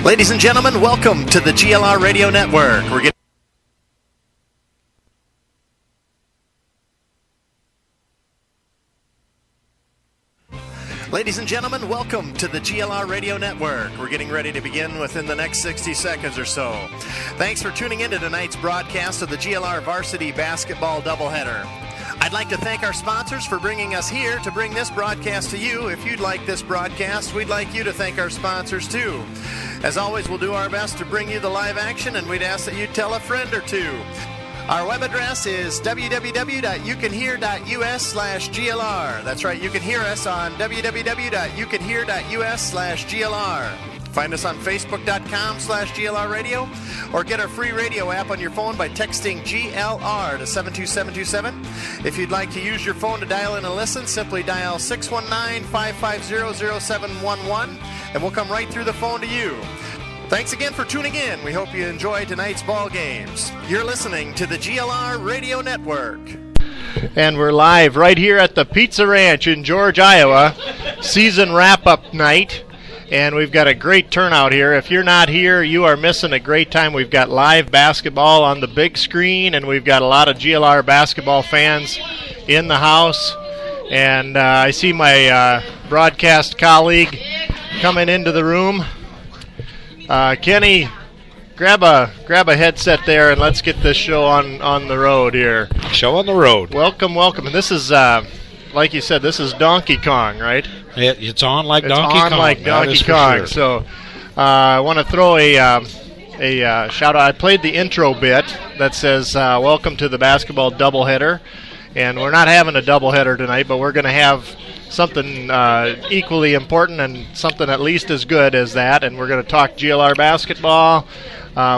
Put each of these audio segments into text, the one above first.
Ladies and gentlemen, welcome to the GLR Radio Network. Ladies and gentlemen, welcome to the GLR Radio Network. We're getting ready to begin within the next 60 seconds or so. Thanks for tuning in to tonight's broadcast of the GLR Varsity Basketball Doubleheader. I'd like to thank our sponsors for bringing us here to bring this broadcast to you. If you'd like this broadcast, we'd like you to thank our sponsors too. As always, we'll do our best to bring you the live action, and we'd ask that you tell a friend or two. Our web address is www.youcanhear.us/GLR. That's right, you can hear us on www.youcanhear.us/GLR. Find us on Facebook.com/GLR Radio, or get our free radio app on your phone by texting GLR to 72727. If you'd like to use your phone to dial in and listen, simply dial 619-550-0711, and we'll come right through the phone to you. Thanks again for tuning in. We hope you enjoy tonight's ball games. You're listening to the GLR Radio Network. And we're live right here at the Pizza Ranch in George, Iowa. Season wrap-up night. And we've got a great turnout here. If you're not here, you are missing a great time. We've got live basketball on the big screen, and we've got a lot of GLR basketball fans in the house. And I see my broadcast colleague coming into the room. Kenny, grab a headset there, and let's get this show on the road here. Show on the road. Welcome. And this is, like you said, this is Donkey Kong, right? It's on like Donkey Kong. It's on like Donkey Kong. Sure. So I want to throw a shout out. I played the intro bit that says, welcome to the basketball doubleheader. And we're not having a doubleheader tonight, but we're going to have something equally important and something at least as good as that. And we're going to talk GLR basketball.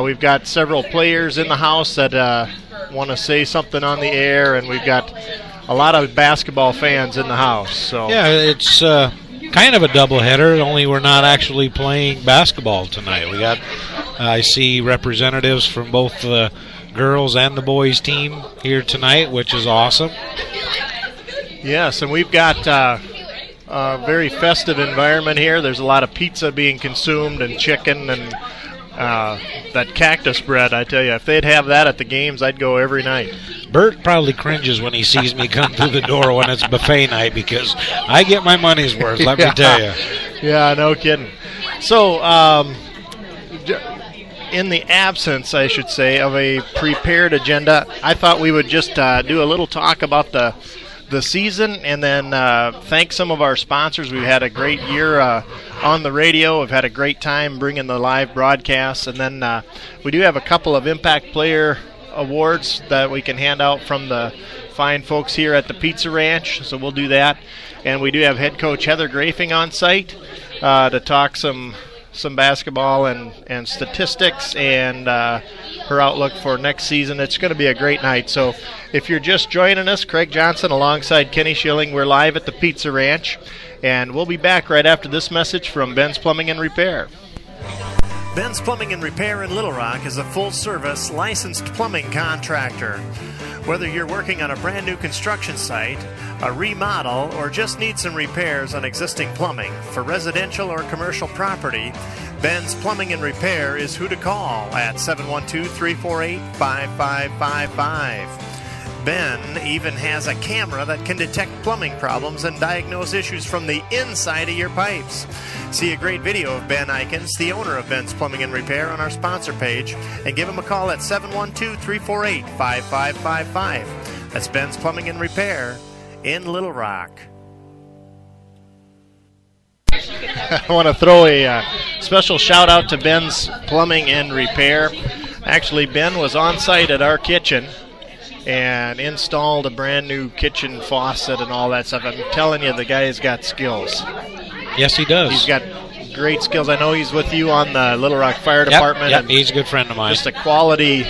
We've got several players in the house that want to say something on the air, and we've got a lot of basketball fans in the house. So yeah, it's kind of a doubleheader, only we're not actually playing basketball tonight. We got, I see representatives from both the girls and the boys team here tonight, which is awesome. Yes, and we've got a very festive environment here. There's a lot of pizza being consumed and chicken and that cactus bread. I tell you, if they'd have that at the games, I'd go every night. Bert probably cringes when he sees me come through the door when it's buffet night, because I get my money's worth, let me tell you. Yeah, no kidding. So, in the absence, I should say, of a prepared agenda, I thought we would just do a little talk about the season, and then thank some of our sponsors. We've had a great year on the radio. We've had a great time bringing the live broadcasts, and then we do have a couple of Impact Player awards that we can hand out from the fine folks here at the Pizza Ranch, so we'll do that. And we do have head coach Heather Grafing on site to talk some basketball and statistics and her outlook for next season. It's going to be a great night. So if you're just joining us, Craig Johnson alongside Kenny Schilling, we're live at the Pizza Ranch, and we'll be back right after this message from Ben's Plumbing and Repair. Ben's Plumbing and Repair in Little Rock is a full-service licensed plumbing contractor. Whether you're working on a brand new construction site, a remodel, or just need some repairs on existing plumbing for residential or commercial property, Ben's Plumbing and Repair is who to call at 712-348-5555. Ben even has a camera that can detect plumbing problems and diagnose issues from the inside of your pipes. See a great video of Ben Eikens, the owner of Ben's Plumbing and Repair, on our sponsor page, and give him a call at 712-348-5555. That's Ben's Plumbing and Repair in Little Rock. I want to throw a special shout out to Ben's Plumbing and Repair. Actually, Ben was on site at our kitchen and installed a brand new kitchen faucet and all that stuff. I'm telling you, the guy's got skills. Yes, he does. He's got great skills. I know he's with you on the Little Rock Fire Department. Yep, he's a good friend of mine. Just a quality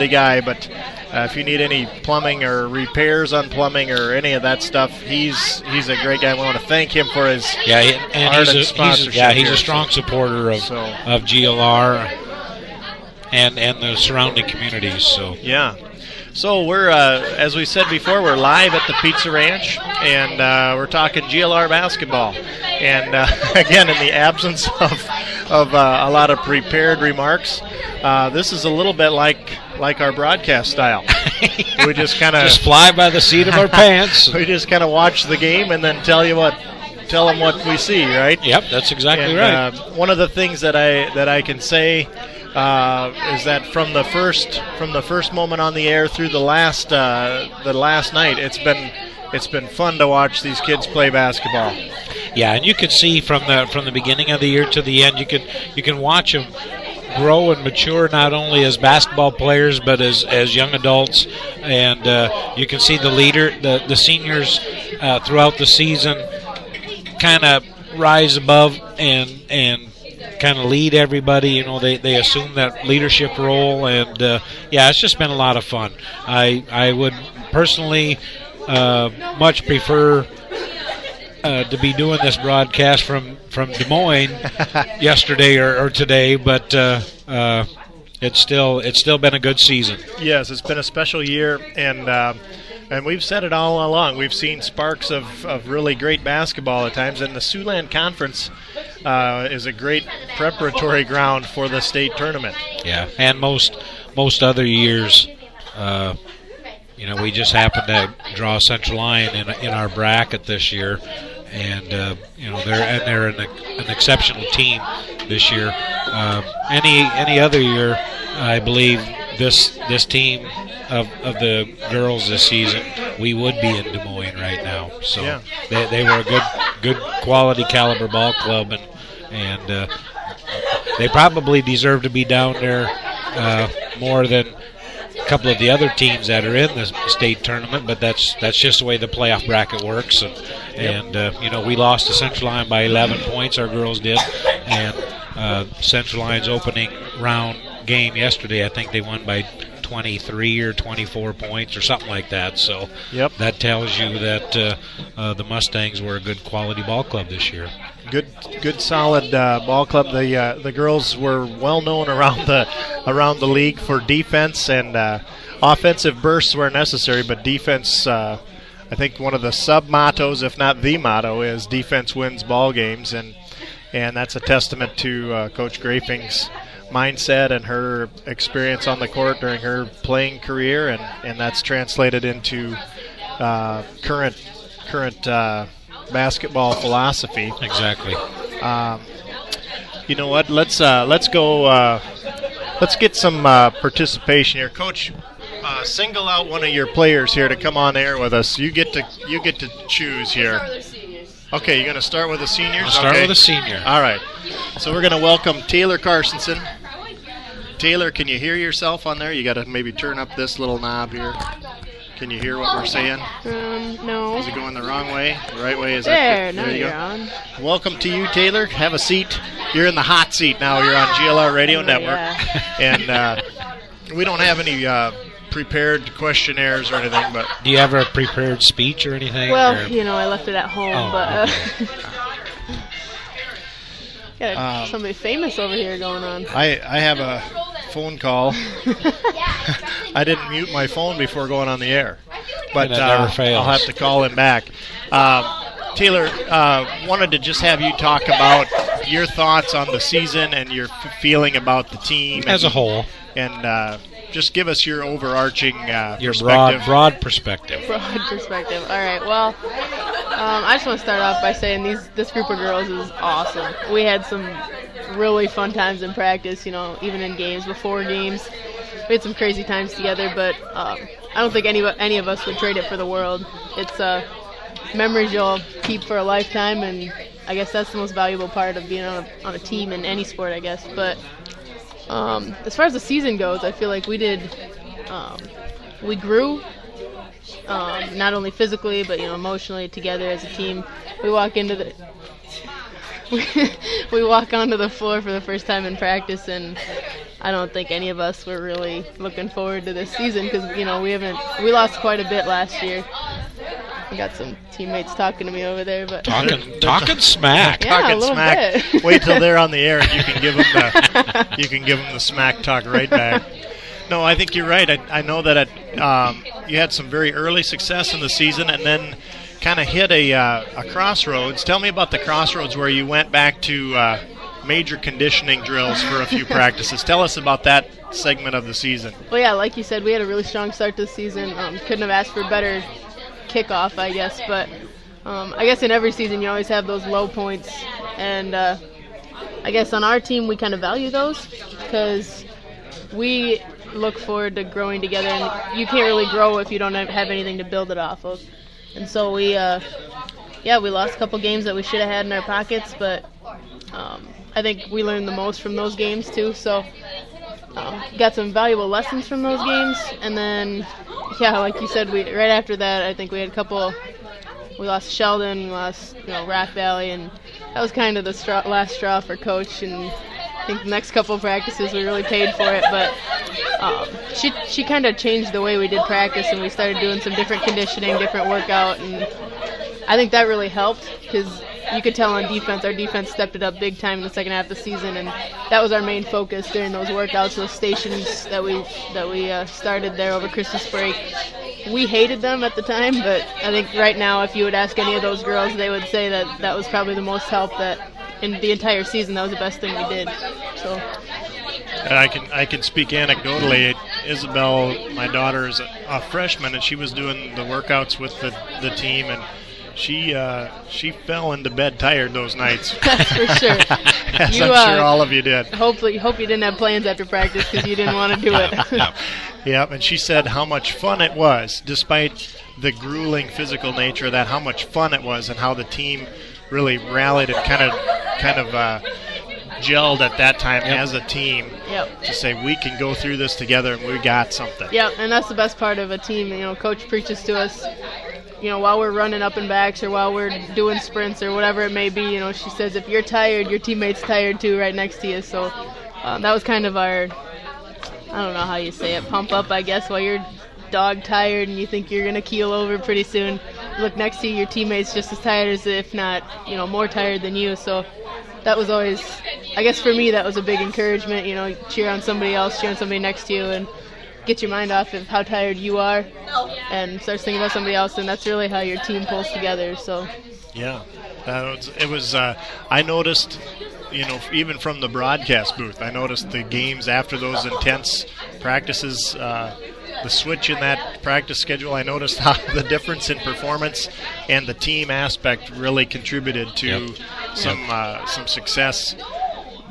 guy, but if you need any plumbing or repairs on plumbing or any of that stuff, he's a great guy. We want to thank him for his ardent sponsorship. He's a strong supporter of GLR and the surrounding communities. So yeah. So we're, as we said before, we're live at the Pizza Ranch, and we're talking GLR basketball. And again, in the absence of a lot of prepared remarks. This is a little bit like our broadcast style. We just kind of just fly by the seat of our pants. We just kind of watch the game and then tell them what we see, right? Yep, that's exactly right. One of the things that I can say is that from the first moment on the air through the last night, it's been fun to watch these kids play basketball. Yeah, and you can see from the beginning of the year to the end, you can watch them grow and mature, not only as basketball players but as young adults, and you can see the seniors throughout the season kind of rise above and kind of lead everybody. They assume that leadership role, and it's just been a lot of fun. I would personally much prefer to be doing this broadcast from Des Moines yesterday or today, but it's still been a good season. Yes, it's been a special year, and we've said it all along. We've seen sparks of really great basketball at times, and the Siouxland Conference is a great preparatory ground for the state tournament. Yeah, and most other years, we just happened to draw Central Lyon in our bracket this year, and they're an exceptional team this year. Any other year, I believe this team of the girls this season, we would be in Des Moines right now. So yeah. They were a good quality caliber ball club, and they probably deserve to be down there more than a couple of the other teams that are in the state tournament, but that's just the way the playoff bracket works. And we lost to Central Lyon by 11 points, our girls did, and Central Lyon's opening round game yesterday, I think they won by 23 or 24 points or something like that. So that tells you that the Mustangs were a good quality ball club this year. Good solid ball club. The girls were well known around the league for defense, and offensive bursts were necessary, but defense. I think one of the sub mottos, if not the motto, is defense wins ball games, and that's a testament to Coach Grafing's mindset and her experience on the court during her playing career, and that's translated into current basketball philosophy. Exactly. You know what? Let's go. Let's get some participation here, Coach. Single out one of your players here to come on air with us. You get to choose here. Okay, you're going to start with the seniors? I'll start with a senior. All right. So we're going to welcome Taylor Carsonson. Taylor, can you hear yourself on there? You got to maybe turn up this little knob here. Can you hear what we're saying? No. Is it going the wrong way? The right way? Is there? That Now you're on. Welcome to you, Taylor. Have a seat. You're in the hot seat now. You're on GLR Radio Network. Yeah. And we don't have any prepared questionnaires or anything, but do you have a prepared speech or anything? Well, I left it at home, but got somebody famous over here going on. I have a phone call. I didn't mute my phone before going on the air, but never fails. I'll have to call him back. Taylor, wanted to just have you talk about your thoughts on the season and your feeling about the team as a whole, and just give us your overarching your perspective. broad perspective. Broad perspective. All right. Well, I just want to start off by saying this group of girls is awesome. We had some really fun times in practice. Even in games, before games, we had some crazy times together. But I don't think any of us would trade it for the world. It's memories you'll keep for a lifetime, and I guess that's the most valuable part of being on a team in any sport, I guess. But as far as the season goes, I feel like we grew, not only physically but emotionally together as a team. We walk onto the floor for the first time in practice, and I don't think any of us were really looking forward to this season because we lost quite a bit last year. I got some teammates talking to me over there, but talking smack. Yeah, talking a little smack. bit. Wait till they're on the air and you can give them the smack talk right back. No, I think you're right. I know that you had some very early success in the season and then kind of hit a crossroads. Tell me about the crossroads where you went back to major conditioning drills for a few practices. Tell us about that segment of the season. Well, yeah, like you said, we had a really strong start to the season. Couldn't have asked for a better kickoff, I guess. But I guess in every season you always have those low points. And I guess on our team we kind of value those because we look forward to growing together. And you can't really grow if you don't have anything to build it off of. And so we lost a couple games that we should have had in our pockets, but I think we learned the most from those games too. So got some valuable lessons from those games. And then, like you said, right after that, I think we had a couple. We lost Sheldon, we lost Rock Valley, and that was kind of the last straw for Coach. And I think the next couple of practices we really paid for it, but she kind of changed the way we did practice, and we started doing some different conditioning, different workout, and I think that really helped because you could tell on defense, our defense stepped it up big time in the second half of the season, and that was our main focus during those workouts, those stations that we started there over Christmas break. We hated them at the time, but I think right now if you would ask any of those girls, they would say that was probably the most help that in the entire season. That was the best thing we did. So. And I can speak anecdotally. Isabel, my daughter, is a freshman, and she was doing the workouts with the team, and she fell into bed tired those nights. That's for sure. As I'm sure all of you did. Hope you didn't have plans after practice because you didn't want to do it. Yep, and she said how much fun it was, despite the grueling physical nature of that, how much fun it was and how the team really rallied and kind of gelled at that time as a team to say we can go through this together and we got something. Yep, and that's the best part of a team. Coach preaches to us, while we're running up and backs or while we're doing sprints or whatever it may be, she says if you're tired, your teammate's tired too right next to you. So that was kind of our, I don't know how you say it, pump up, I guess, while you're dog tired and you think you're going to keel over pretty soon. Look next to you, your teammate's just as tired as if not, more tired than you. So that was always, I guess for me, that was a big encouragement, cheer on somebody else, cheer on somebody next to you and get your mind off of how tired you are and start thinking about somebody else, and that's really how your team pulls together. So yeah, it was I noticed, even from the broadcast booth, I noticed the games after those intense practices, the switch in that practice schedule, I noticed how the difference in performance and the team aspect really contributed to some success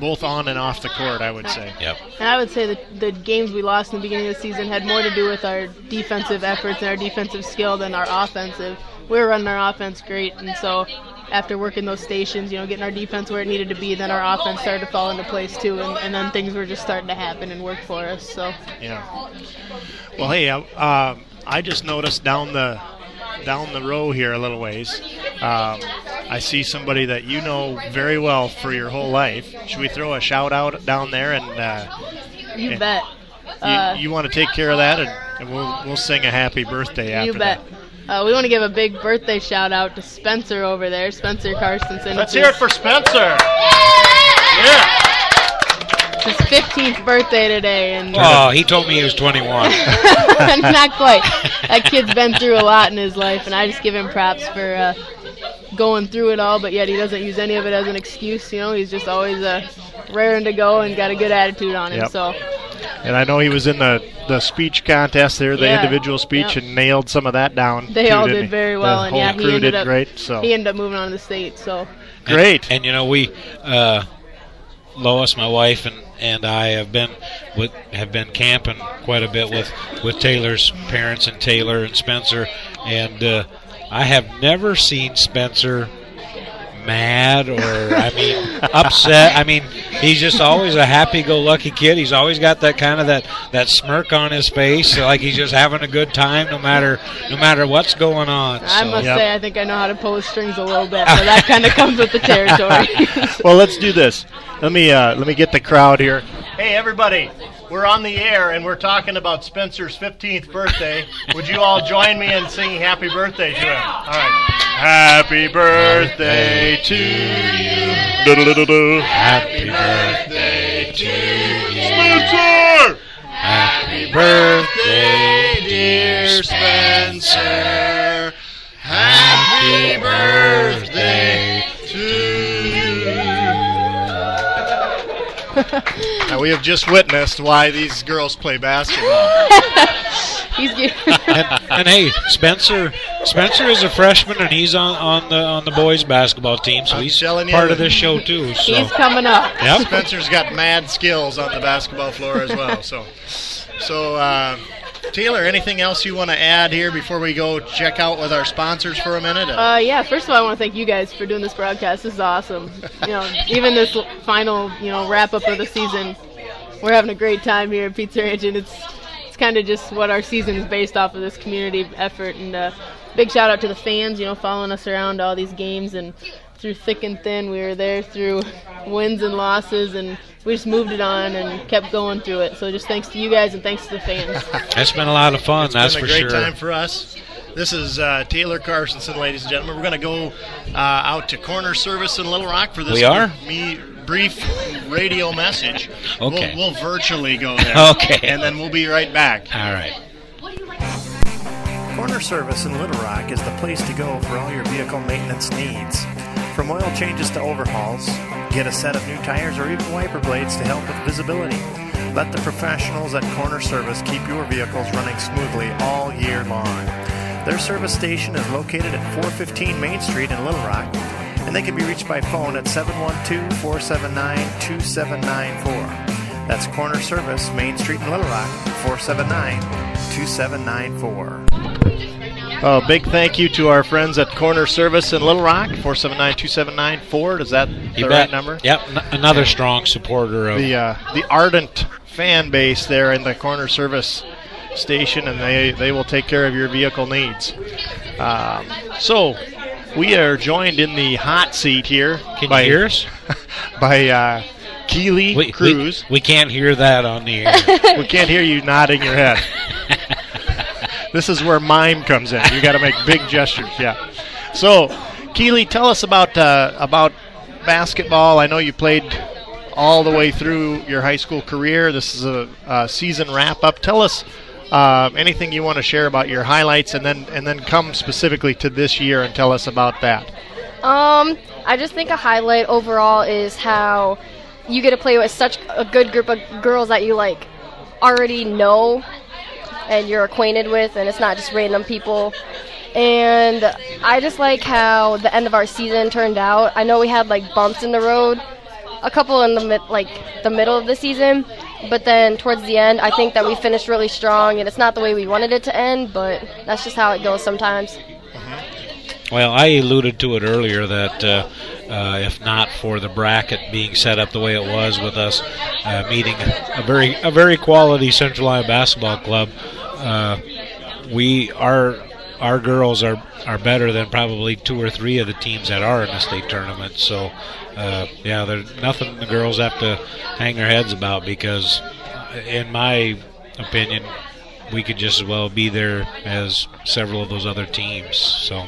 both on and off the court, I would say. Yep. And I would say that the games we lost in the beginning of the season had more to do with our defensive efforts and our defensive skill than our offensive. We were running our offense great, and so after working those stations, getting our defense where it needed to be, then our offense started to fall into place too, and then things were just starting to happen and work for us. So. Yeah. Well, hey, I just noticed down the row here a little ways, I see somebody that you know very well for your whole life. Should we throw a shout out down there? And you bet. You want to take care of that, and we'll sing a happy birthday after you bet. that. We want to give a big birthday shout out to Spencer over there, Spencer Carstensen. Let's hear it for Spencer. Yeah. It's his 15th birthday today, and he told me he was 21. Not quite. That kid's been through a lot in his life, and I just give him props for going through it all, but yet he doesn't use any of it as an excuse. He's just always raring to go and got a good attitude on him. Yep. So. And I know he was in the speech contest there, the individual speech, and nailed some of that down. They all did very well, and he ended up great. So he ended up moving on to the state. So great. And we, Lois, my wife, and I have been camping quite a bit with Taylor's parents and Taylor and Spencer, and I have never seen Spencer mad or upset. He's just always a happy-go-lucky kid. He's always got that kind of that smirk on his face, like he's just having a good time no matter what's going on. I must say, I think I know how to pull his strings a little bit, so that kind of comes with the territory. Well, let's do this. Let me get the crowd here. Hey, everybody. We're on the air, and we're talking about Spencer's 15th birthday. Would you all join me in singing happy birthday to him? All right. Happy birthday to you. Do-do-do-do-do. Happy birthday to you. Spencer! Happy birthday, dear Spencer. Happy birthday to you. Now, we have just witnessed why these girls play basketball. He's good. and hey, Spencer is a freshman, and he's on the boys baskall team, so he's part of this show too. So. He's coming up. Yep. Spencer's got mad skills on the basketball floor as well. So Taylor, anything else you want to add here before we go check out with our sponsors for a minute? Yeah, first of all, I want to thank you guys for doing this broadcast. This is awesome. Even this final, wrap-up of the season, we're having a great time here at Pizza Ranch, and it's kind of just what our season is based off of, this community effort. And big shout-out to the fans, following us around all these games, and through thick and thin, we were there through wins and losses, and we just moved it on and kept going through it. So just thanks to you guys and thanks to the fans. It's been a lot of fun, that's for sure. It's been a great time for us. This is Taylor Carsonson, ladies and gentlemen. We're going to go out to corner service in Little Rock for this brief radio message. Okay. We'll virtually go there. Okay. And then we'll be right back. All right. Corner Service in Little Rock is the place to go for all your vehicle maintenance needs. From oil changes to overhauls, get a set of new tires or even wiper blades to help with visibility. Let the professionals at Corner Service keep your vehicles running smoothly all year long. Their service station is located at 415 Main Street in Little Rock, and they can be reached by phone at 712-479-2794. That's Corner Service, Main Street in Little Rock, 479-2794. Big thank you to our friends at Corner Service in Little Rock, 479-2794. Is that the right number? Yep, another strong supporter of the ardent fan base there in the Corner Service station, and they will take care of your vehicle needs. So we are joined in the hot seat here. Can you hear us? By Keely Cruz. We can't hear that on the air. We can't hear you nodding your head. This is where mime comes in. You got to make big gestures, yeah. So, Keely, tell us about basketball. I know you played all the way through your high school career. This is a season wrap-up. Tell us anything you want to share about your highlights, and then come specifically to this year and tell us about that. I just think a highlight overall is how you get to play with such a good group of girls that you already know and you're acquainted with, and it's not just random people. And I just like how the end of our season turned out. I know we had bumps in the road, a couple in the middle of the season, but then towards the end, I think that we finished really strong, and it's not the way we wanted it to end, but that's just how it goes sometimes. Well, I alluded to it earlier that if not for the bracket being set up the way it was, with us meeting a very quality Central Iowa basketball club, our girls are better than probably 2 or 3 of the teams that are in the state tournament. So, there's nothing the girls have to hang their heads about, because, in my opinion, we could just as well be there as several of those other teams. So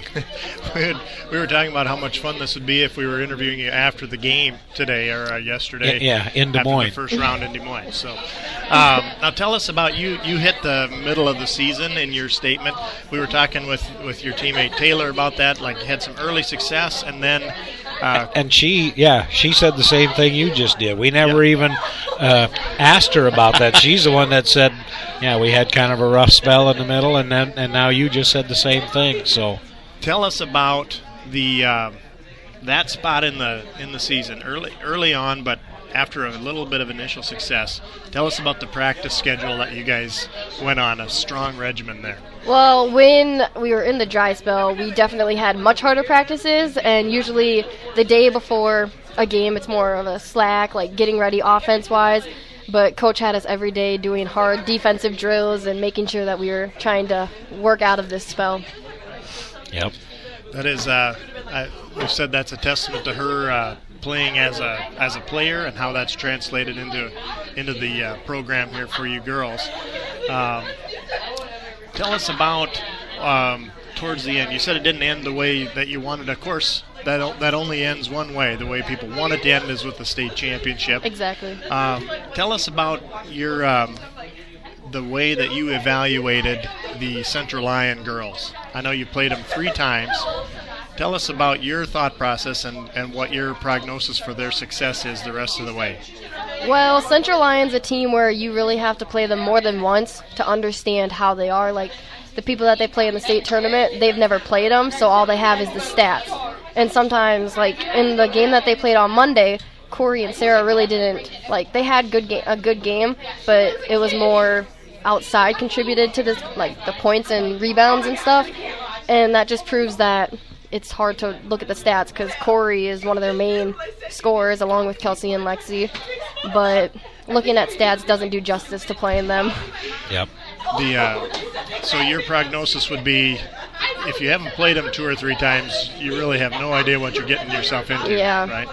we were talking about how much fun this would be if we were interviewing you after the game today or yesterday. Yeah, in Des Moines. After the first round in Des Moines. So now tell us about you. You hit the middle of the season in your statement. We were talking with your teammate Taylor about that. You had some early success, and then and she said the same thing you just did. We never even asked her about that. She's the one that said, we had kind of a rough spell in the middle, and now you just said the same thing. So, tell us about the that spot in the season early on, but after a little bit of initial success. Tell us about the practice schedule that you guys went on, a strong regimen there. Well, when we were in the dry spell, we definitely had much harder practices, and usually the day before a game, it's more of a slack, getting ready offense-wise. But Coach had us every day doing hard defensive drills and making sure that we were trying to work out of this spell. Yep. That is, we've said that's a testament to her playing as a player and how that's translated into the program here for you girls. Tell us about towards the end. You said it didn't end the way that you wanted. Of course, that only ends one way. The way people want it to end is with the state championship. Exactly. Tell us about your the way that you evaluated the Central Lyon girls. I know you played them 3 times. Tell us about your thought process and what your prognosis for their success is the rest of the way. Well, Central Lion's a team where you really have to play them more than once to understand how they are. Like, the people that they play in the state tournament, they've never played them, so all they have is the stats. And sometimes, like, in the game that they played on Monday, Corey and Sarah really didn't, like, they had a good game, but it was more outside contributed to this, like, the points and rebounds and stuff. And that just proves that it's hard to look at the stats because Corey is one of their main scorers along with Kelsey and Lexi. But looking at stats doesn't do justice to playing them. Yep. So your prognosis would be, if you haven't played them 2 or 3 times, you really have no idea what you're getting yourself into. Yeah. Right.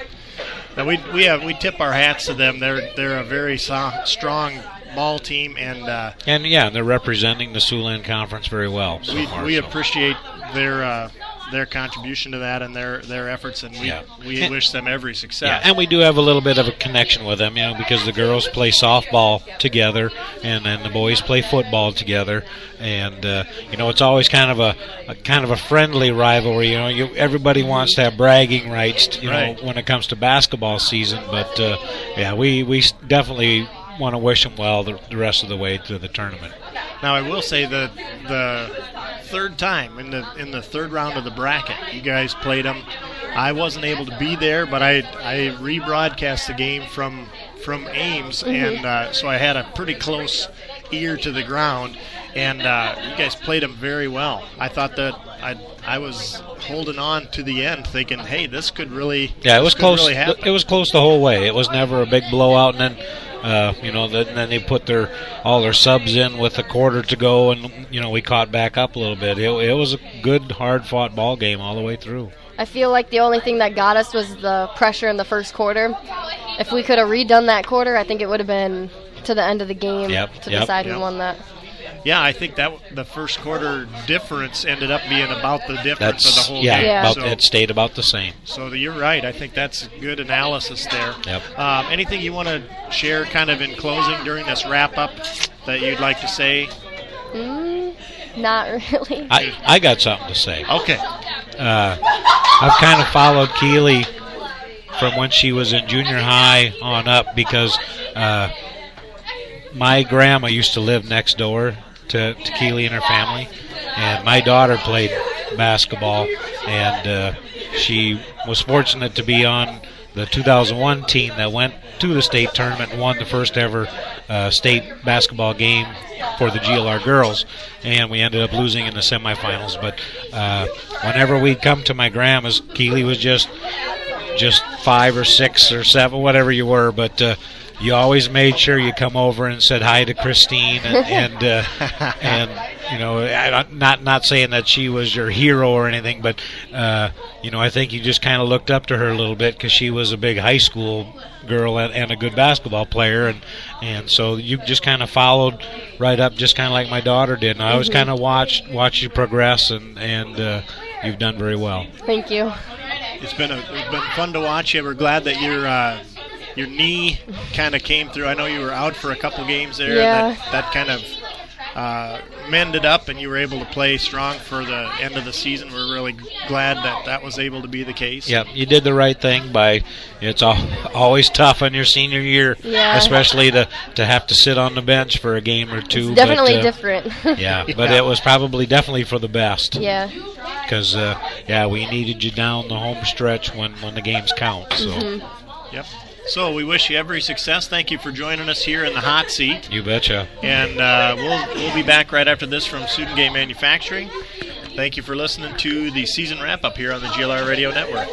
Now we tip our hats to them. They're a very strong ball team, and they're representing the Siouxland Conference very well. We appreciate their contribution to that and their efforts, and we wish them every success. Yeah, and we do have a little bit of a connection with them, because the girls play softball together, and then the boys play football together, and it's always kind of a friendly rivalry. Everybody wants to have bragging rights, when it comes to basketball season, but we definitely want to wish them well the rest of the way to the tournament. Now, I will say the third time in the third round of the bracket, you guys played them. I wasn't able to be there, but I rebroadcast the game from Ames, and so I had a pretty close ear to the ground, and you guys played them very well. I thought that I was holding on to the end, thinking, "Hey, this could really it was close. Really happen." It was close the whole way. It was never a big blowout, and then. Then they put all their subs in with a quarter to go, and we caught back up a little bit. It was a good, hard-fought ball game all the way through. I feel like the only thing that got us was the pressure in the first quarter. If we could have redone that quarter, I think it would have been to the end of the game to decide who won that. Yeah, I think that the first quarter difference ended up being about the difference of the whole game. It stayed about the same. So you're right. I think that's good analysis there. Yep. Anything you want to share kind of in closing during this wrap-up that you'd like to say? Not really. I got something to say. Okay. I've kind of followed Keely from when she was in junior high on up because my grandma used to live next door to Keely and her family, and my daughter played basketball, and she was fortunate to be on the 2001 team that went to the state tournament and won the first ever state basketball game for the GLR girls, and we ended up losing in the semifinals. But whenever we'd come to my grandma's, Keely was just 5 or 6 or 7, whatever you were, but you always made sure you come over and said hi to Christine, and not saying that she was your hero or anything, but I think you just kind of looked up to her a little bit because she was a big high school girl and a good basketball player, and so you just kind of followed right up, just kind of like my daughter did. And I always kind of watch you progress, and you've done very well. Thank you. It's been fun to watch you. We're glad that your knee kind of came through. I know you were out for a couple games there. Yeah. And that kind of mended up, and you were able to play strong for the end of the season. We're really glad that was able to be the case. Yeah, you did the right thing by. It's always tough on your senior year, especially to have to sit on the bench for a game or two. It's definitely different. But it was probably definitely for the best. Yeah. Because we needed you down the home stretch when the games count. So. Yep. So we wish you every success. Thank you for joining us here in the hot seat. You betcha. And we'll be back right after this from Student Game Manufacturing. Thank you for listening to the season wrap-up here on the GLR Radio Network.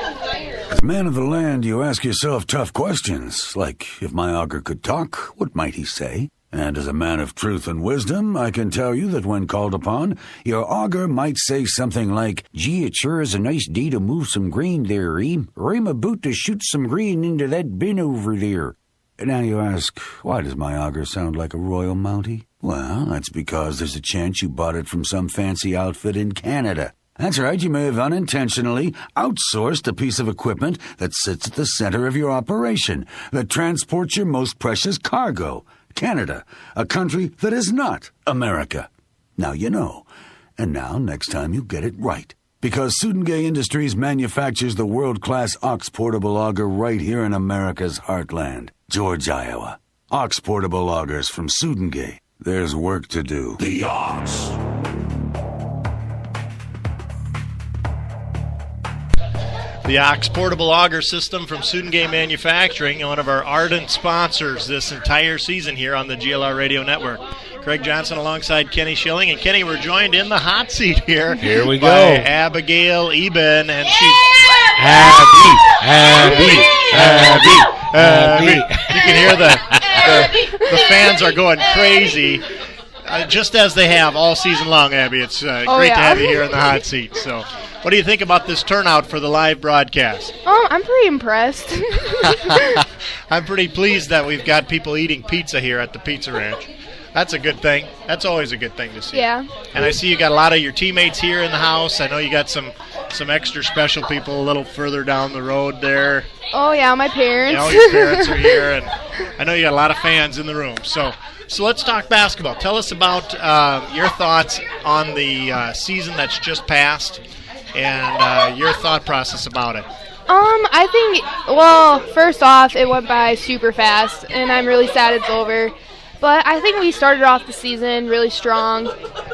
As man of the land, you ask yourself tough questions, like if my auger could talk, what might he say? And as a man of truth and wisdom, I can tell you that when called upon, your auger might say something like, "Gee, it sure is a nice day to move some grain there, or I'm about to shoot some grain into that bin over there." Now you ask, why does my auger sound like a Royal Mountie? Well, that's because there's a chance you bought it from some fancy outfit in Canada. That's right, you may have unintentionally outsourced a piece of equipment that sits at the center of your operation, that transports your most precious cargo. Canada, a country that is not America. Now you know. And now, next time, you get it right. Because Sudengay Industries manufactures the world-class Ox portable auger right here in America's heartland. George, Iowa. Ox portable loggers from Sudengate. There's work to do. The Ox. The Ox Portable Auger System from Sudengate Manufacturing, one of our ardent sponsors this entire season here on the GLR Radio Network. Craig Johnson alongside Kenny Schilling. And Kenny, we're joined in the hot seat here. Here we by go. Abigail Eben, and she's... Abby. You can hear the fans are going crazy, just as they have all season long, Abby. It's great to have you here in the hot seat. So, what do you think about this turnout for the live broadcast? I'm pretty impressed. I'm pretty pleased that we've got people eating pizza here at the Pizza Ranch. That's a good thing. That's always a good thing to see. Yeah. And I see you got a lot of your teammates here in the house. I know you got some extra special people a little further down the road there. Oh, yeah, my parents. You know, your parents are here, and I know you got a lot of fans in the room. So let's talk basketball. Tell us about your thoughts on the season that's just passed and your thought process about it. I think, well, first off, it went by super fast, and I'm really sad it's over. But I think we started off the season really strong,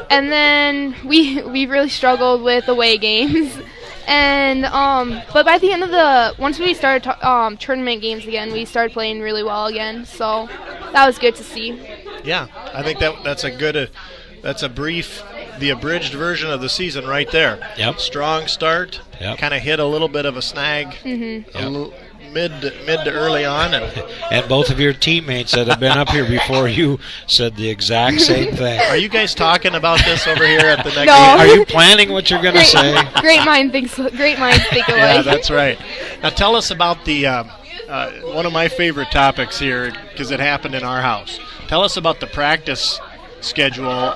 and then we really struggled with away games. And but by the end of once we started tournament games again, we started playing really well again. So that was good to see. Yeah, I think that's a good, that's a brief, the abridged version of the season right there. Yep. Strong start. Yep. Kind of hit a little bit of a snag. Mm-hmm. A little, mid to early on, and both of your teammates that have been up here before you said the exact same thing. Are you guys talking about this over here at the next No. game? Are you planning what you're going to say? Great minds think alike. Yeah, that's right. Now tell us about the one of my favorite topics here, because it happened in our house. Tell us about the practice schedule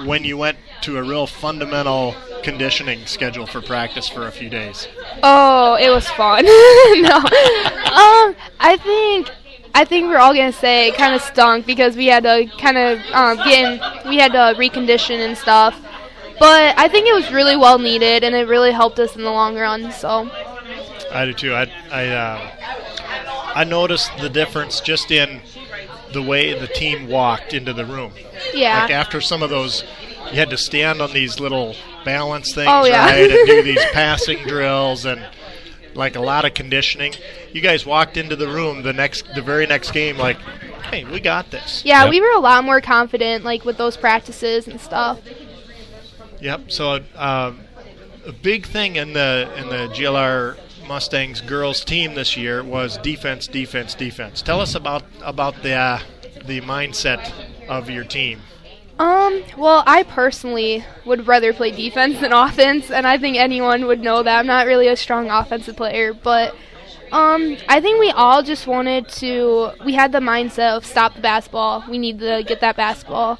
when you went to a real fundamental conditioning schedule for practice for a few days. Oh, it was fun. No, I think we're all gonna say it kind of stunk because we had to kind of we had to recondition and stuff. But I think it was really well needed, and it really helped us in the long run. So I do too. I noticed the difference just in the way the team walked into the room. yeah, Like after some of those, you had to stand on these little balance things, Oh, yeah. right, and do these passing drills and like a lot of conditioning. You guys walked into the room the very next game like, hey, we got this. yeah, Yep. we were a lot more confident like with those practices and stuff. Yep. So a big thing in the GLR Mustangs girls team this year was defense. Tell us about the mindset of your team. Well, I personally would rather play defense than offense, and I think anyone would know that. I'm not really a strong offensive player, but I think we all just we had the mindset of stop the basketball. We need to get that basketball.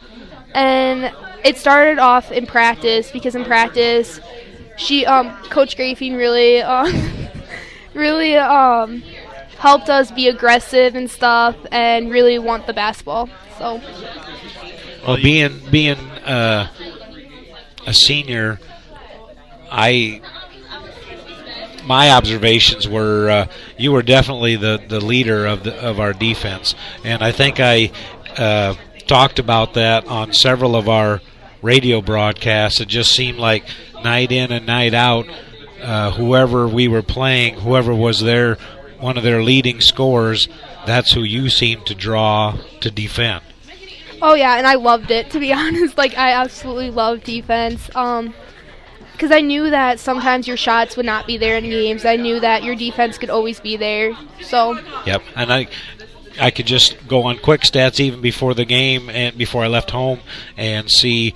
And it started off in practice, because in practice, Coach Grafing really helped us be aggressive and stuff and really want the basketball. So. Well, being a senior, my observations were you were definitely the leader of our defense, and I think I talked about that on several of our radio broadcasts. It just seemed like night in and night out, whoever we were playing, whoever was one of their leading scorers, that's who you seemed to draw to defend. Oh, yeah, and I loved it, to be honest. Like, I absolutely loved defense. Because I knew that sometimes your shots would not be there in games. I knew that your defense could always be there. So. Yep, and I could just go on quick stats even before the game and before I left home and see,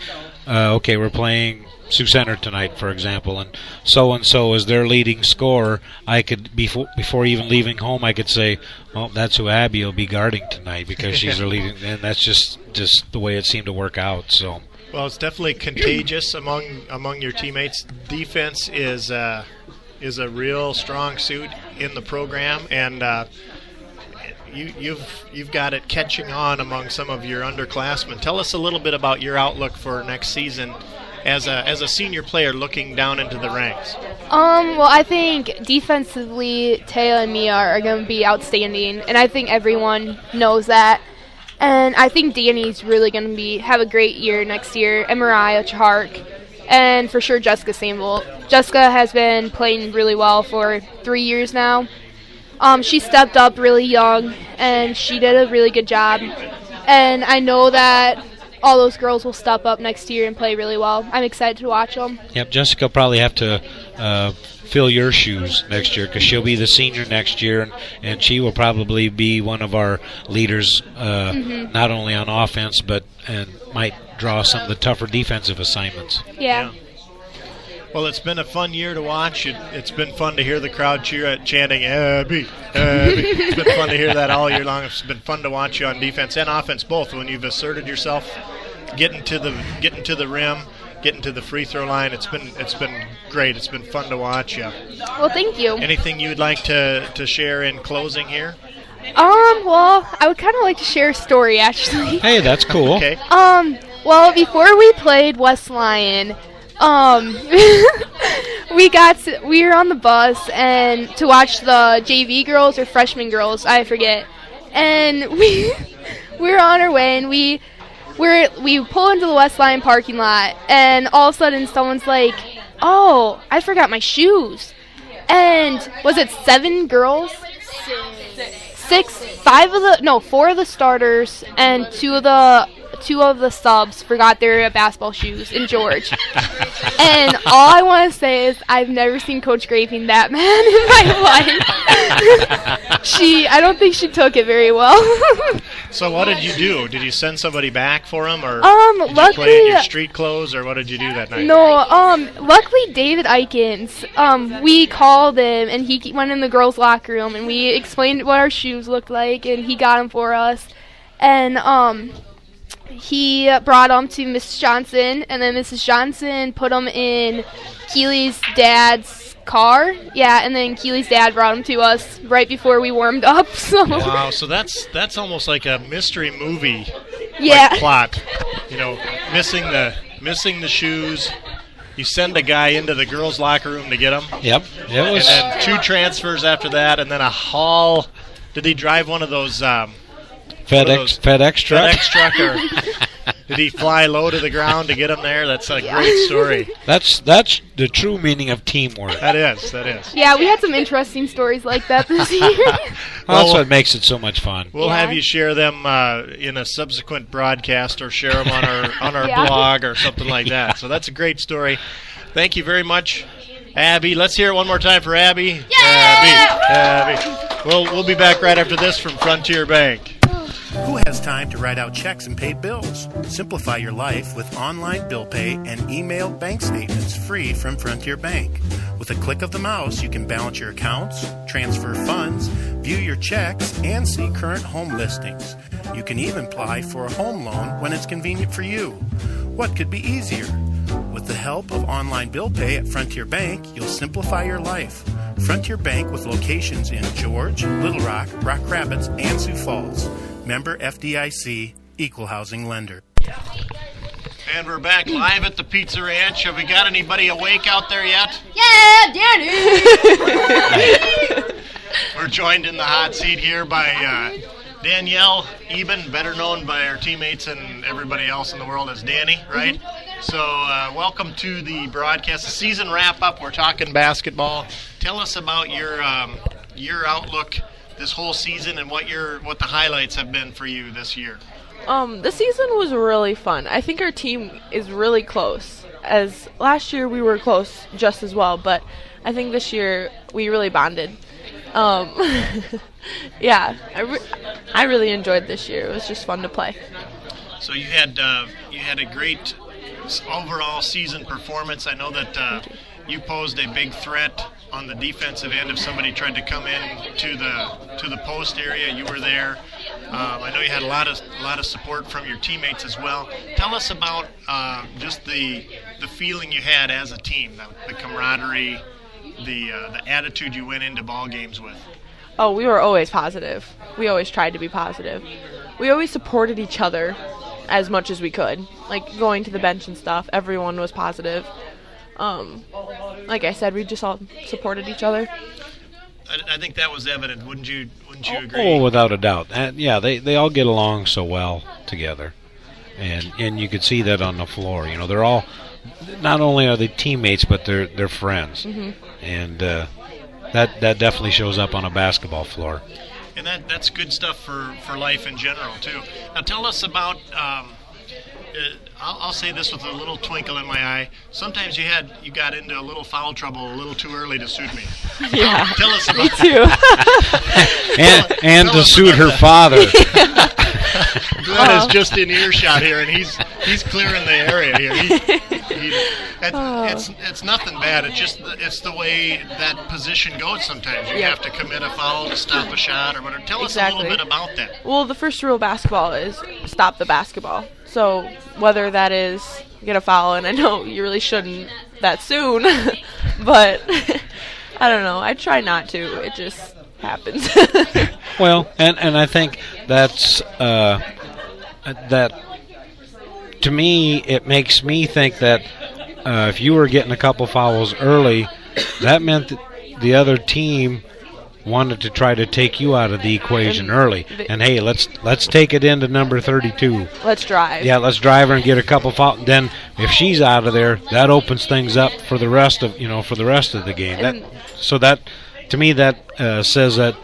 okay, we're playing Sioux Center tonight, for example, and so is their leading scorer. I could, before even leaving home, I could say, well, that's who Abby will be guarding tonight because she's their leading, and that's just the way it seemed to work out. So. Well, it's definitely contagious among your teammates. Defense is a real strong suit in the program, and you've got it catching on among some of your underclassmen. Tell us a little bit about your outlook for next season as a senior player looking down into the ranks. Well, I think defensively, Taya and Mia are going to be outstanding, and I think everyone knows that. And I think Danny's really going to have a great year next year, and Mariah Chahark, and for sure Jessica Samble. Jessica has been playing really well for 3 years now. She stepped up really young, and she did a really good job. And I know that all those girls will step up next year and play really well. I'm excited to watch them. Yep, Jessica will probably have to fill your shoes next year because she'll be the senior next year, and she will probably be one of our leaders, not only on offense and might draw some of the tougher defensive assignments. Yeah. Well, it's been a fun year to watch. It's been fun to hear the crowd chanting, Abby, Abby. It's been fun to hear that all year long. It's been fun to watch you on defense and offense both when you've asserted yourself, getting to the rim, getting to the free throw line. It's been great. It's been fun to watch you. Well, thank you. Anything you'd like to share in closing here? Well, I would kind of like to share a story, actually. Hey, that's cool. Okay. Well, before we played West Lyon, we were on the bus and to watch the JV girls or freshman girls, I forget. And we were on our way, and we pull into the West Lyon parking lot, and all of a sudden someone's like, "Oh, I forgot my shoes." And was it 7 girls? 4 of the starters and two of the subs forgot their basketball shoes in George. And all I want to say is I've never seen Coach Graping that mad in my life. I don't think she took it very well. So what did you do? Did you send somebody back for them, or did you luckily, play in your street clothes, or what did you do that night? No, luckily David Eikens, we called him, and he went in the girls' locker room, and we explained what our shoes looked like, and he got them for us. And he brought them to Mrs. Johnson, and then Mrs. Johnson put them in Keely's dad's car. Yeah, and then Keely's dad brought them to us right before we warmed up. So. Wow, so that's almost like a mystery movie plot. You know, missing the shoes. You send a guy into the girls' locker room to get them. Yep. It was. And then 2 transfers after that, and then a haul. Did he drive one of those FedEx truck? FedEx truck, or did he fly low to the ground to get them there? That's a great story. That's the true meaning of teamwork. That is. Yeah, we had some interesting stories like that this year. Well, that's what makes it so much fun. We'll have you share them in a subsequent broadcast, or share them on our blog or something like that. So that's a great story. Thank you very much, Abby. Let's hear it one more time for Abby. Yeah! Abby. We'll be back right after this from Frontier Bank. Who has time to write out checks and pay bills? Simplify your life with online bill pay and email bank statements free from Frontier Bank. With a click of the mouse, you can balance your accounts, transfer funds, view your checks, and see current home listings. You can even apply for a home loan when it's convenient for you. What could be easier? With the help of online bill pay at Frontier Bank, you'll simplify your life. Frontier Bank with locations in George, Little Rock, Rock Rapids, and Sioux Falls. Member FDIC, Equal Housing Lender. And we're back live at the Pizza Ranch. Have we got anybody awake out there yet? Yeah, Danny! We're joined in the hot seat here by Danielle Eben, better known by our teammates and everybody else in the world as Danny, right? Mm-hmm. So welcome to the broadcast. The season wrap-up. We're talking basketball. Tell us about your outlook this whole season and what the highlights have been for you this year. The season was really fun. I think our team is really close. As last year we were close just as well, but I think this year we really bonded. Yeah, I really enjoyed this year. It was just fun to play. So you had a great overall season performance. I know that you posed a big threat on the defensive end if somebody tried to come in to the post area. You were there. I know you had a lot of support from your teammates as well. Tell us about just the feeling you had as a team, the camaraderie, the attitude you went into ball games with. Oh, we were always positive. We always tried to be positive. We always supported each other as much as we could. Like going to the bench and stuff, everyone was positive. Like I said, we just all supported each other. I think that was evident. Wouldn't you agree? Oh, without a doubt. And yeah, they all get along so well together, and you could see that on the floor. You know, they're all, not only are they teammates, but they're friends, and that definitely shows up on a basketball floor. And that's good stuff for life in general too. Now tell us about. I'll say this with a little twinkle in my eye. Sometimes you got into a little foul trouble a little too early to suit me. Yeah, tell us about me too. and to suit her father. Glenn is just in earshot here, and he's clearing the area here. It's nothing bad. It's the way that position goes. Sometimes you have to commit a foul to stop a shot or whatever. Tell us a little bit about that. Well, the first rule of basketball is stop the basketball. So whether that is get a foul, and I know you really shouldn't that soon, but I don't know. I try not to. It just happens. Well, and I think that's that. To me, it makes me think that if you were getting a couple fouls early, that meant that the other team wanted to try to take you out of the equation early. And hey, let's take it into number 32. Let's drive. Yeah, let's drive her and get a couple fouls. Then if she's out of there, that opens things up for the rest of the game. That to me that says that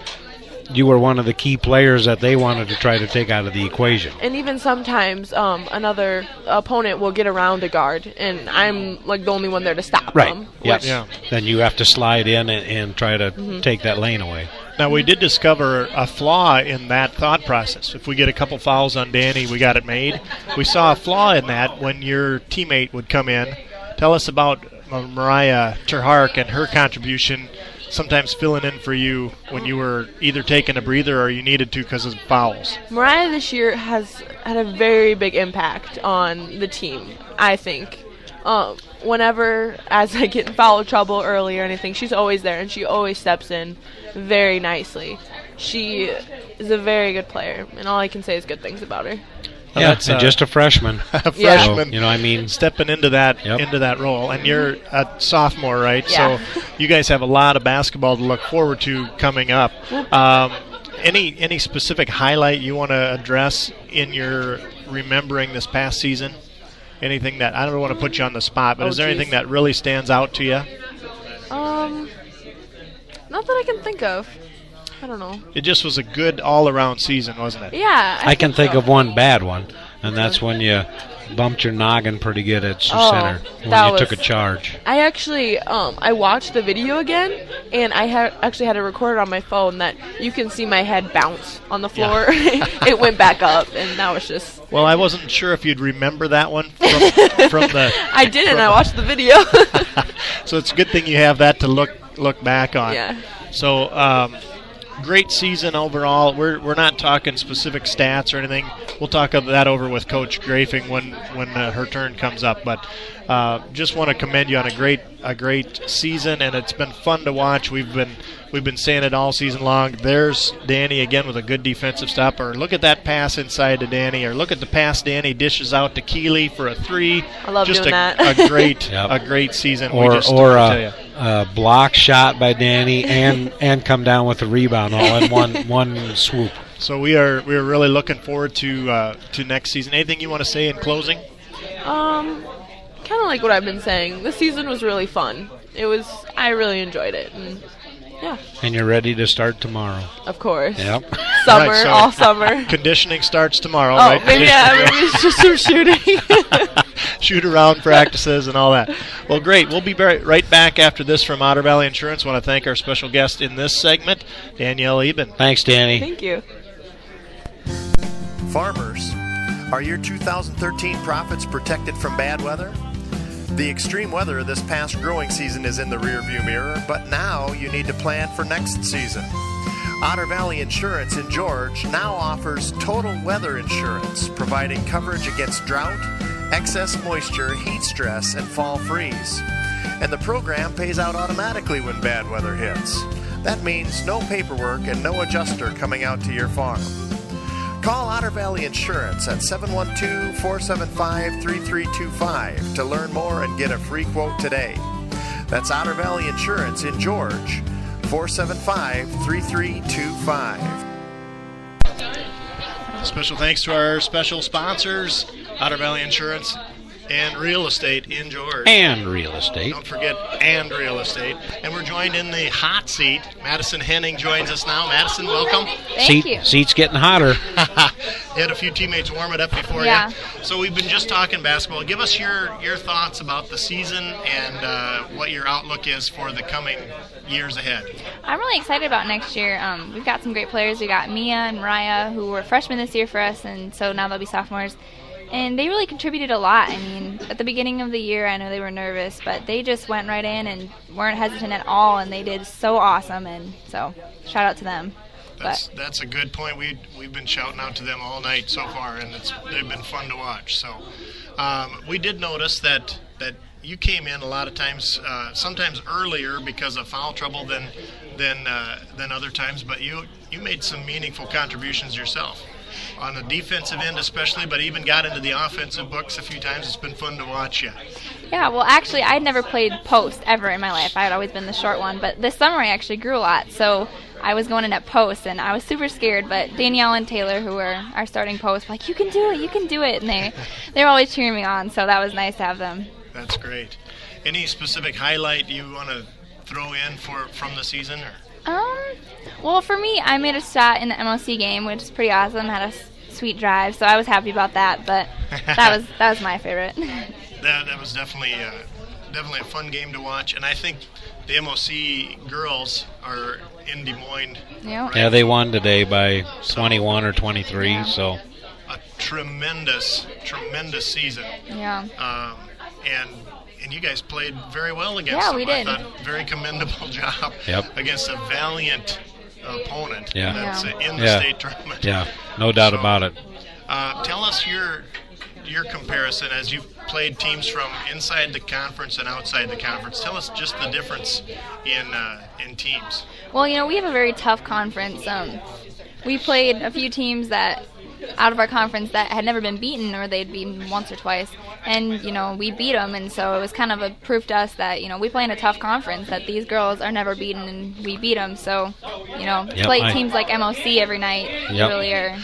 you were one of the key players that they wanted to try to take out of the equation. And even sometimes another opponent will get around a guard, and I'm like the only one there to stop them. Right. Yeah. Then you have to slide in and try to take that lane away. Now, we did discover a flaw in that thought process. If we get a couple fouls on Danny, we got it made. We saw a flaw in that when your teammate would come in. Tell us about Mariah Terhark and her contribution, sometimes filling in for you when you were either taking a breather or you needed to because of fouls. Mariah this year has had a very big impact on the team, I think. Whenever, as I get in foul trouble early or anything, she's always there, and she always steps in very nicely. She is a very good player, and all I can say is good things about her. Yeah, and just a freshman. A freshman. So, stepping into that role, and you're a sophomore, right? Yeah. So you guys have a lot of basketball to look forward to coming up. Any specific highlight you want to address in your remembering this past season? Anything that, I don't want to put you on the spot, but is there anything that really stands out to you? Not that I can think of. I don't know. It just was a good all-around season, wasn't it? Yeah. I can think of one bad one, and that's when you bumped your noggin pretty good at Sioux Center when you took a charge. I actually, I watched the video again, and I actually had it recorded on my phone that you can see my head bounce on the floor. Yeah. It went back up, and that was just... Well, I wasn't sure if you'd remember that one from the... I didn't. I watched the video. So it's a good thing you have that to look back on. Yeah. So... great season overall. We're not talking specific stats or anything. We'll talk of that over with Coach Grafing when her turn comes up. But just want to commend you on a great season, and it's been fun to watch. We've been saying it all season long. There's Danny again with a good defensive stop. Or look at that pass inside to Danny. Or look at the pass Danny dishes out to Keeley for a three. I love just doing that. A great season. A block shot by Danny and come down with a rebound all in one swoop. So we are really looking forward to next season. Anything you want to say in closing? Kind of like what I've been saying. The season was really fun. I really enjoyed it. And yeah. And you're ready to start tomorrow. Of course. Yep. Summer, right, so all summer. Conditioning starts tomorrow, Oh, right? maybe it's just some shooting. Shoot around practices and all that. Well, great. We'll be right back after this from Otter Valley Insurance. Want to thank our special guest in this segment, Danielle Eben. Thanks, Danny. Thank you. Farmers, are your 2013 profits protected from bad weather? The extreme weather of this past growing season is in the rearview mirror, but now you need to plan for next season. Otter Valley Insurance in George now offers total weather insurance, providing coverage against drought, excess moisture, heat stress, and fall freeze. And the program pays out automatically when bad weather hits. That means no paperwork and no adjuster coming out to your farm. Call Otter Valley Insurance at 712-475-3325 to learn more and get a free quote today. That's Otter Valley Insurance in George, 475-3325. Special thanks to our special sponsors, Otter Valley Insurance and Real Estate in George. And real estate. Don't forget, and real estate. And we're joined in the hot seat. Madison Henning joins us now. Madison, welcome. Thank you. Seat's getting hotter. You had a few teammates warm it up before Yeah. you. So we've been just talking basketball. Give us your thoughts about the season and what your outlook is for the coming years ahead. I'm really excited about next year. We've got some great players. We got Mia and Raya, who were freshmen this year for us, and so now they'll be sophomores. And they really contributed a lot. I mean, at the beginning of the year, I know they were nervous, but they just went right in and weren't hesitant at all, and they did so awesome. And so, shout out to them. That's a good point. We've been shouting out to them all night so far, and they've been fun to watch. So we did notice that you came in a lot of times, sometimes earlier because of foul trouble than other times, but you made some meaningful contributions yourself. On the defensive end especially, but even got into the offensive books a few times. It's been fun to watch you. Yeah, well, actually, I'd never played post ever in my life. I had always been the short one, but this summer I actually grew a lot, so I was going in at post, and I was super scared, but Danielle and Taylor, who were our starting posts, were like, you can do it, and they were always cheering me on, so that was nice to have them. That's great. Any specific highlight you want to throw in from the season? Or? Well, for me, I made a shot in the MOC game, which is pretty awesome. Had a sweet drive, so I was happy about that. But that was my favorite. That was definitely a fun game to watch, and I think the MOC girls are in Des Moines. Yeah. Right? Yeah, they won today by 21 or 23. Yeah. So a tremendous season. Yeah. And you guys played very well against them. Yeah, we did. I thought very commendable job against a valiant opponent that's in the state tournament. Yeah, no doubt about it. Tell us your comparison as you've played teams from inside the conference and outside the conference. Tell us just the difference in teams. Well, we have a very tough conference. We played a few teams that out of our conference that had never been beaten, or they'd beaten once or twice, and we beat them, and so it was kind of a proof to us that we play in a tough conference, that these girls are never beaten and we beat them. So play teams like MOC every night really are.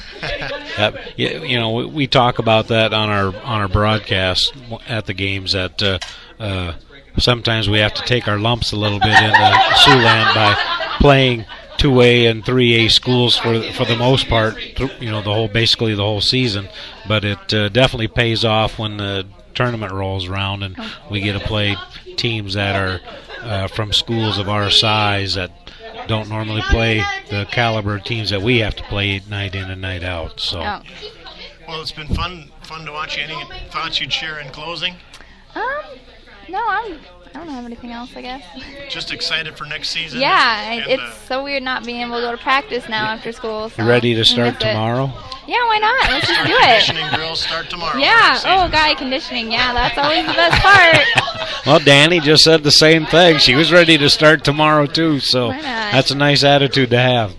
We talk about that on our broadcast at the games that sometimes we have to take our lumps a little bit in the Siouxland by playing 2A and 3A schools for the most part, basically the whole season. But it definitely pays off when the tournament rolls around and we get to play teams that are from schools of our size that don't normally play the caliber of teams that we have to play night in and night out. So, well, it's been fun to watch. Any thoughts you'd share in closing? No, I don't have anything else, I guess. Just excited for next season? Yeah, it's so weird not being able to go to practice now after school. So you ready to start tomorrow? Yeah, why not? Let's just do it. Conditioning drills start tomorrow. Yeah, guy conditioning. Yeah, that's always the best part. Well, Danny just said the same thing. She was ready to start tomorrow, too, so that's a nice attitude to have.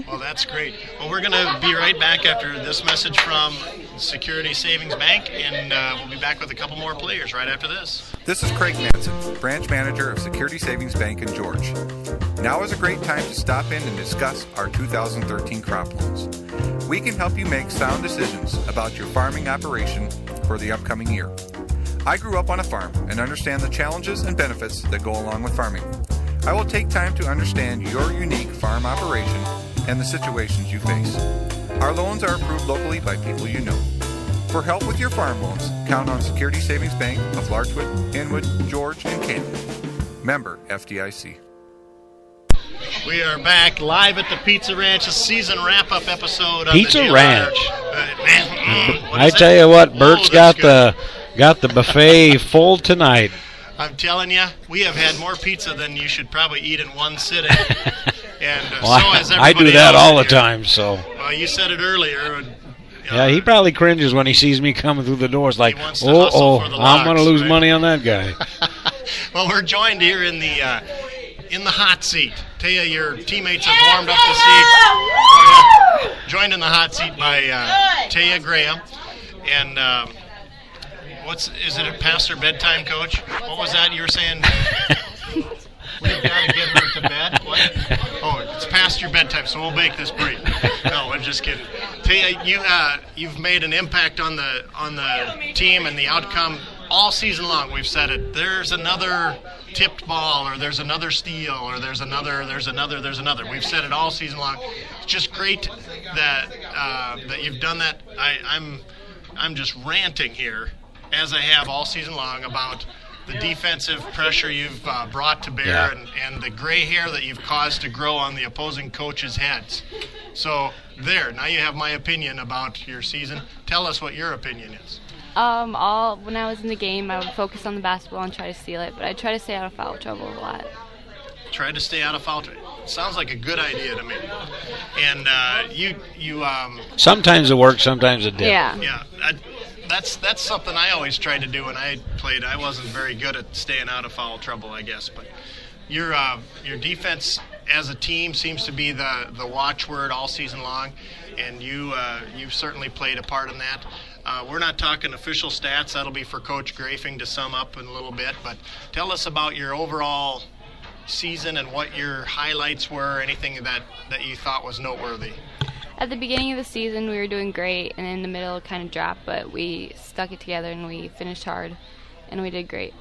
Well, that's great. Well, we're going to be right back after this message from Security Savings Bank, and we'll be back with a couple more players right after this. This is Craig Manson, branch manager of Security Savings Bank in George. Now is a great time to stop in and discuss our 2013 crop loans. We can help you make sound decisions about your farming operation for the upcoming year. I grew up on a farm and understand the challenges and benefits that go along with farming. I will take time to understand your unique farm operation and the situations you face. Our loans are approved locally by people you know. For help with your farm loans, count on Security Savings Bank of Larchwood, Inwood, George, and Canton. Member FDIC. We are back live at the Pizza Ranch, a season wrap-up episode of Pizza the GLR. Ranch. I tell you what, Bert's got the buffet full tonight. I'm telling you, we have had more pizza than you should probably eat in one sitting. And well, so has everybody I do that else all the here. time. So. Well, you said it earlier. Yeah, he probably cringes when he sees me coming through the doors like, I'm going to lose money on that guy. Well, we're joined here in the hot seat Taya, your teammates have warmed up the seat. Joined in the hot seat by Taya Graham. And is it a past her bedtime, Coach? What was that you were saying? We've got to get her to bed? What? Oh, it's past your bedtime, so we'll make this brief. No, I'm just kidding. Taya, you've made an impact on the team and the outcome all season long. We've said it. There's another tipped ball, or there's another steal, or there's another. We've said it all season long. It's just great that you've done that. I'm just ranting here, as I have all season long, about the defensive pressure you've brought to bear and the gray hair that you've caused to grow on the opposing coaches' heads. So now you have my opinion about your season. Tell us what your opinion is. When I was in the game, I would focus on the basketball and try to steal it, but I try to stay out of foul trouble a lot. Try to stay out of foul trouble. Sounds like a good idea to me. And you sometimes it works, sometimes it didn't. Yeah. That's something I always tried to do when I played. I wasn't very good at staying out of foul trouble, I guess. But your defense as a team seems to be the watchword all season long, and you've certainly played a part in that. We're not talking official stats. That'll be for Coach Grafing to sum up in a little bit. But tell us about your overall season and what your highlights were, anything that you thought was noteworthy. At the beginning of the season, we were doing great, and in the middle it kind of dropped, but we stuck it together and we finished hard, and we did great.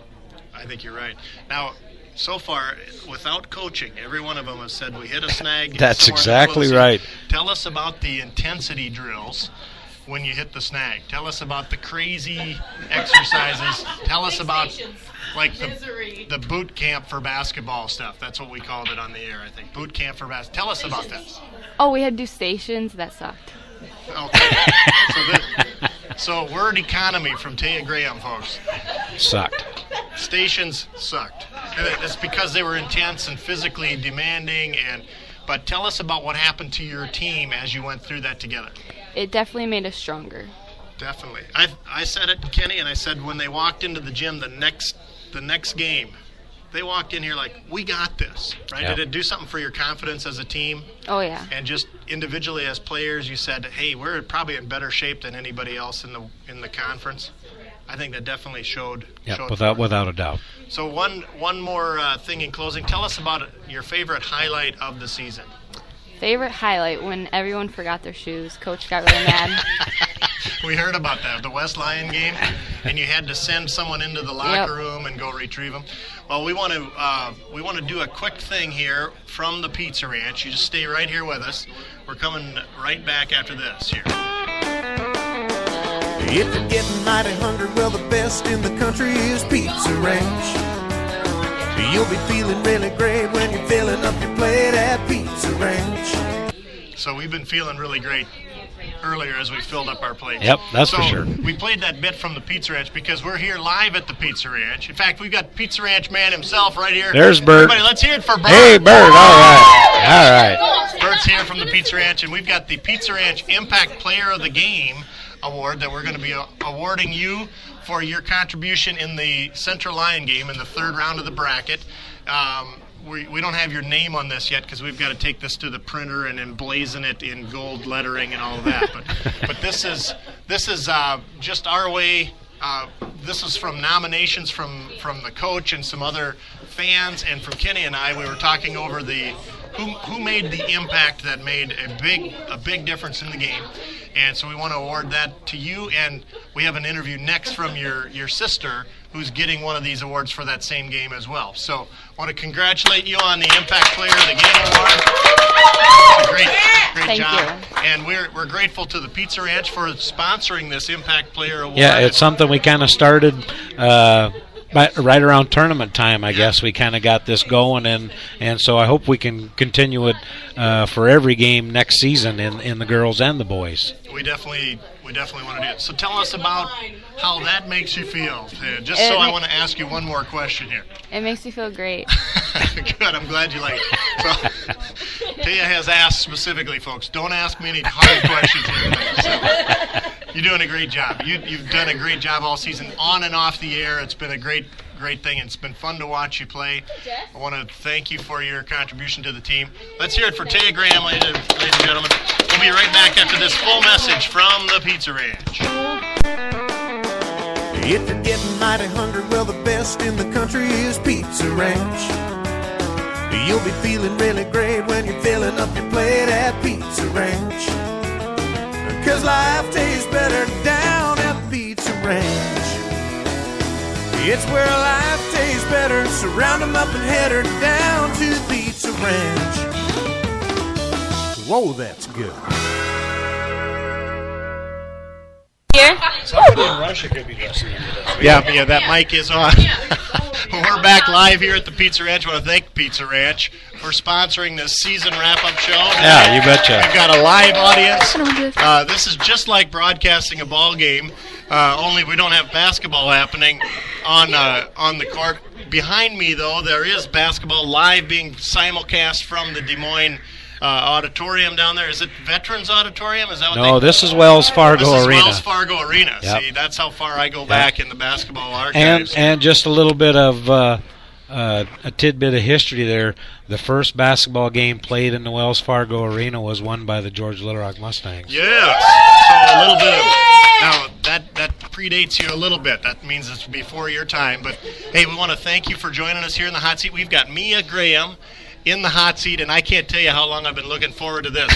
I think you're right. Now, so far, without coaching, every one of them has said we hit a snag. That's exactly right. Tell us about the intensity drills when you hit the snag. Tell us about the crazy exercises. Tell us about the boot camp for basketball stuff. That's what we called it on the air, I think. Boot camp for basketball. Tell us about that. Oh, we had to do stations. That sucked. Okay. So word economy from Taya Graham, folks. Sucked. Stations sucked. And it's because they were intense and physically demanding. But tell us about what happened to your team as you went through that together. It definitely made us stronger. Definitely. I said it, Kenny, and I said when they walked into the gym the next game, they walked in here like, we got this, right? Yep. Did it do something for your confidence as a team? Oh, yeah. And just individually as players, you said, hey, we're probably in better shape than anybody else in the conference. I think that definitely showed. Yeah, without a doubt. So one more thing in closing. Tell us about your favorite highlight of the season. Favorite highlight, when everyone forgot their shoes. Coach got really mad. We heard about that, the West Lyon game, and you had to send someone into the locker room and go retrieve them. Well, we want to do a quick thing here from the Pizza Ranch. You just stay right here with us. We're coming right back after this here. If you're getting mighty hungry, well, the best in the country is Pizza Ranch. You'll be feeling really great when you're filling up your plate at Pizza Ranch. So we've been feeling really great earlier as we filled up our plates. Yep, that's for sure. We played that bit from the Pizza Ranch because we're here live at the Pizza Ranch. In fact, we've got Pizza Ranch man himself right here. There's Bert. Everybody, let's hear it for Bert. Hey, Bert. All right. Bert's here from the Pizza Ranch, and we've got the Pizza Ranch Impact Player of the Game award that we're going to be awarding you for your contribution in the Central Lyon game in the third round of the bracket. We don't have your name on this yet because we've got to take this to the printer and emblazon it in gold lettering and all of that. But this is just our way. This is from nominations from the coach and some other fans, and from Kenny and I. We were talking over who made the impact that made a big difference in the game. And so we want to award that to you, and we have an interview next from your sister who's getting one of these awards for that same game as well. So I want to congratulate you on the Impact Player of the Game award. Great job. You. And we're grateful to the Pizza Ranch for sponsoring this Impact Player award. Yeah, it's something we kind of started right around tournament time, I guess. We kind of got this going, and so I hope we can continue it for every game next season in the girls and the boys. We definitely want to do it. So tell us about how that makes you feel. I want to ask you one more question here. It makes me feel great. Good. I'm glad you like it. So Taya has asked specifically, folks, don't ask me any hard questions here. So, you're doing a great job. You've done a great job all season on and off the air. It's been a great great thing. It's been fun to watch you play. I want to thank you for your contribution to the team. Let's hear it for Taya Graham, ladies and gentlemen. We'll be right back after this full message from the Pizza Ranch. If you're getting mighty hungry, well, the best in the country is Pizza Ranch. You'll be feeling really great when you're filling up your plate at Pizza Ranch. 'Cause life tastes better down at Pizza Ranch. It's where life tastes better, so round 'em up and head her down to Pizza Ranch. Whoa, that's good. Somebody in Russia could be listening to this. Yeah, that mic is on. We're back live here at the Pizza Ranch. I want to thank Pizza Ranch for sponsoring this season wrap-up show. Yeah, you betcha. We've got a live audience. This is just like broadcasting a ball game, only we don't have basketball happening on the court. Behind me, though, there is basketball live being simulcast from the Des Moines auditorium down there. Is it Veterans Auditorium? Is that what No, this is Wells Fargo Arena. This is Wells Fargo Arena. Yep. See, that's how far I go back in the basketball archives. And just a little bit of a tidbit of history there. The first basketball game played in the Wells Fargo Arena was won by the George Little Rock Mustangs. Yes. So a little bit of now that predates you a little bit. That means it's before your time. But hey, we want to thank you for joining us here in the hot seat. We've got Mia Graham in the hot seat, and I can't tell you how long I've been looking forward to this.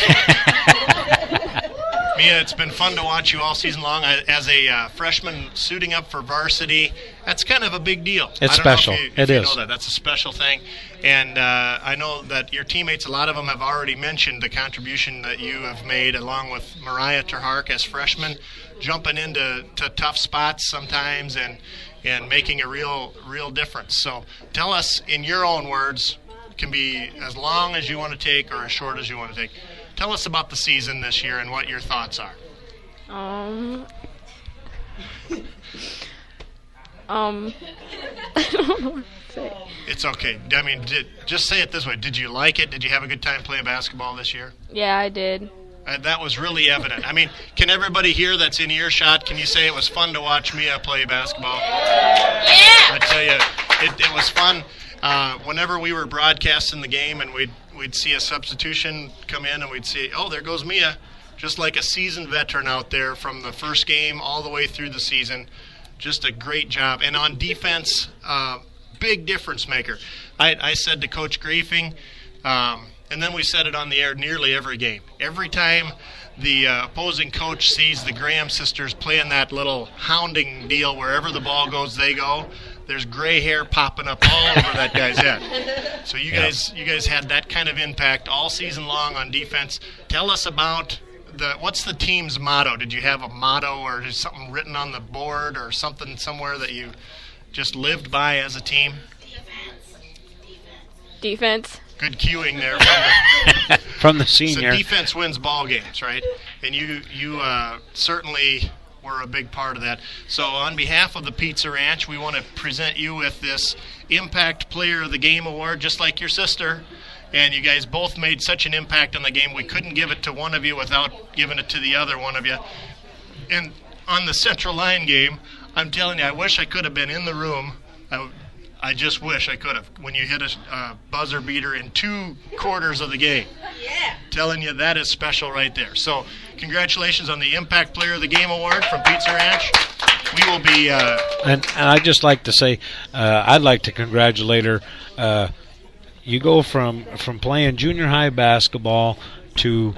Mia, it's been fun to watch you all season long. As a freshman suiting up for varsity, that's kind of a big deal. It's special. It is. Know that. That's a special thing. And I know that your teammates, a lot of them have already mentioned the contribution that you have made, along with Mariah Terhark as freshmen, jumping into tough spots sometimes and making a real difference. So tell us in your own words, can be as long as you want to take or as short as you want to take. Tell us about the season this year and what your thoughts are. I don't know what to say. It's okay. I mean, just say it this way. Did you like it? Did you have a good time playing basketball this year? Yeah, I did. That was really evident. I mean, can everybody here that's in earshot, can you say it was fun to watch Mia play basketball? Yeah! I tell you, it was fun. Whenever we were broadcasting the game and we'd see a substitution come in and we'd see, oh, there goes Mia, just like a seasoned veteran out there from the first game all the way through the season. Just a great job. And on defense, big difference maker. I said to Coach Griefing, and then we said it on the air nearly every game. Every time the opposing coach sees the Graham sisters playing that little hounding deal, wherever the ball goes, they go, there's gray hair popping up all over that guy's head. So you guys had that kind of impact all season long on defense. Tell us about what's the team's motto? Did you have a motto or just something written on the board or something somewhere that you just lived by as a team? Defense. Good cueing there from the senior. So defense wins ball games, right? And you certainly were a big part of that. So on behalf of the Pizza Ranch, we want to present you with this Impact Player of the Game Award, just like your sister. And you guys both made such an impact on the game, we couldn't give it to one of you without giving it to the other one of you. And on the Central Line game, I'm telling you, I wish I could have been in the room. I just wish I could have. When you hit a buzzer beater in 2 quarters of the game. Yeah. Telling you that is special right there. So congratulations on the Impact Player of the Game Award from Pizza Ranch. We will be... And I'd just like to say, I'd like to congratulate her. You go from playing junior high basketball to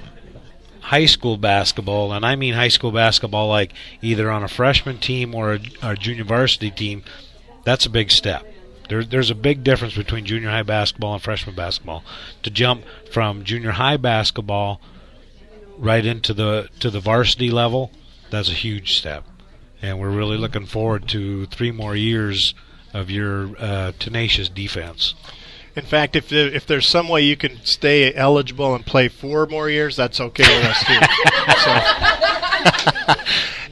high school basketball, and I mean high school basketball like either on a freshman team or a junior varsity team. That's a big step. There's a big difference between junior high basketball and freshman basketball. To jump from junior high basketball right into the varsity level, that's a huge step. And we're really looking forward to 3 more years of your tenacious defense. In fact, if there's some way you can stay eligible and play 4 more years, that's okay with us too. So,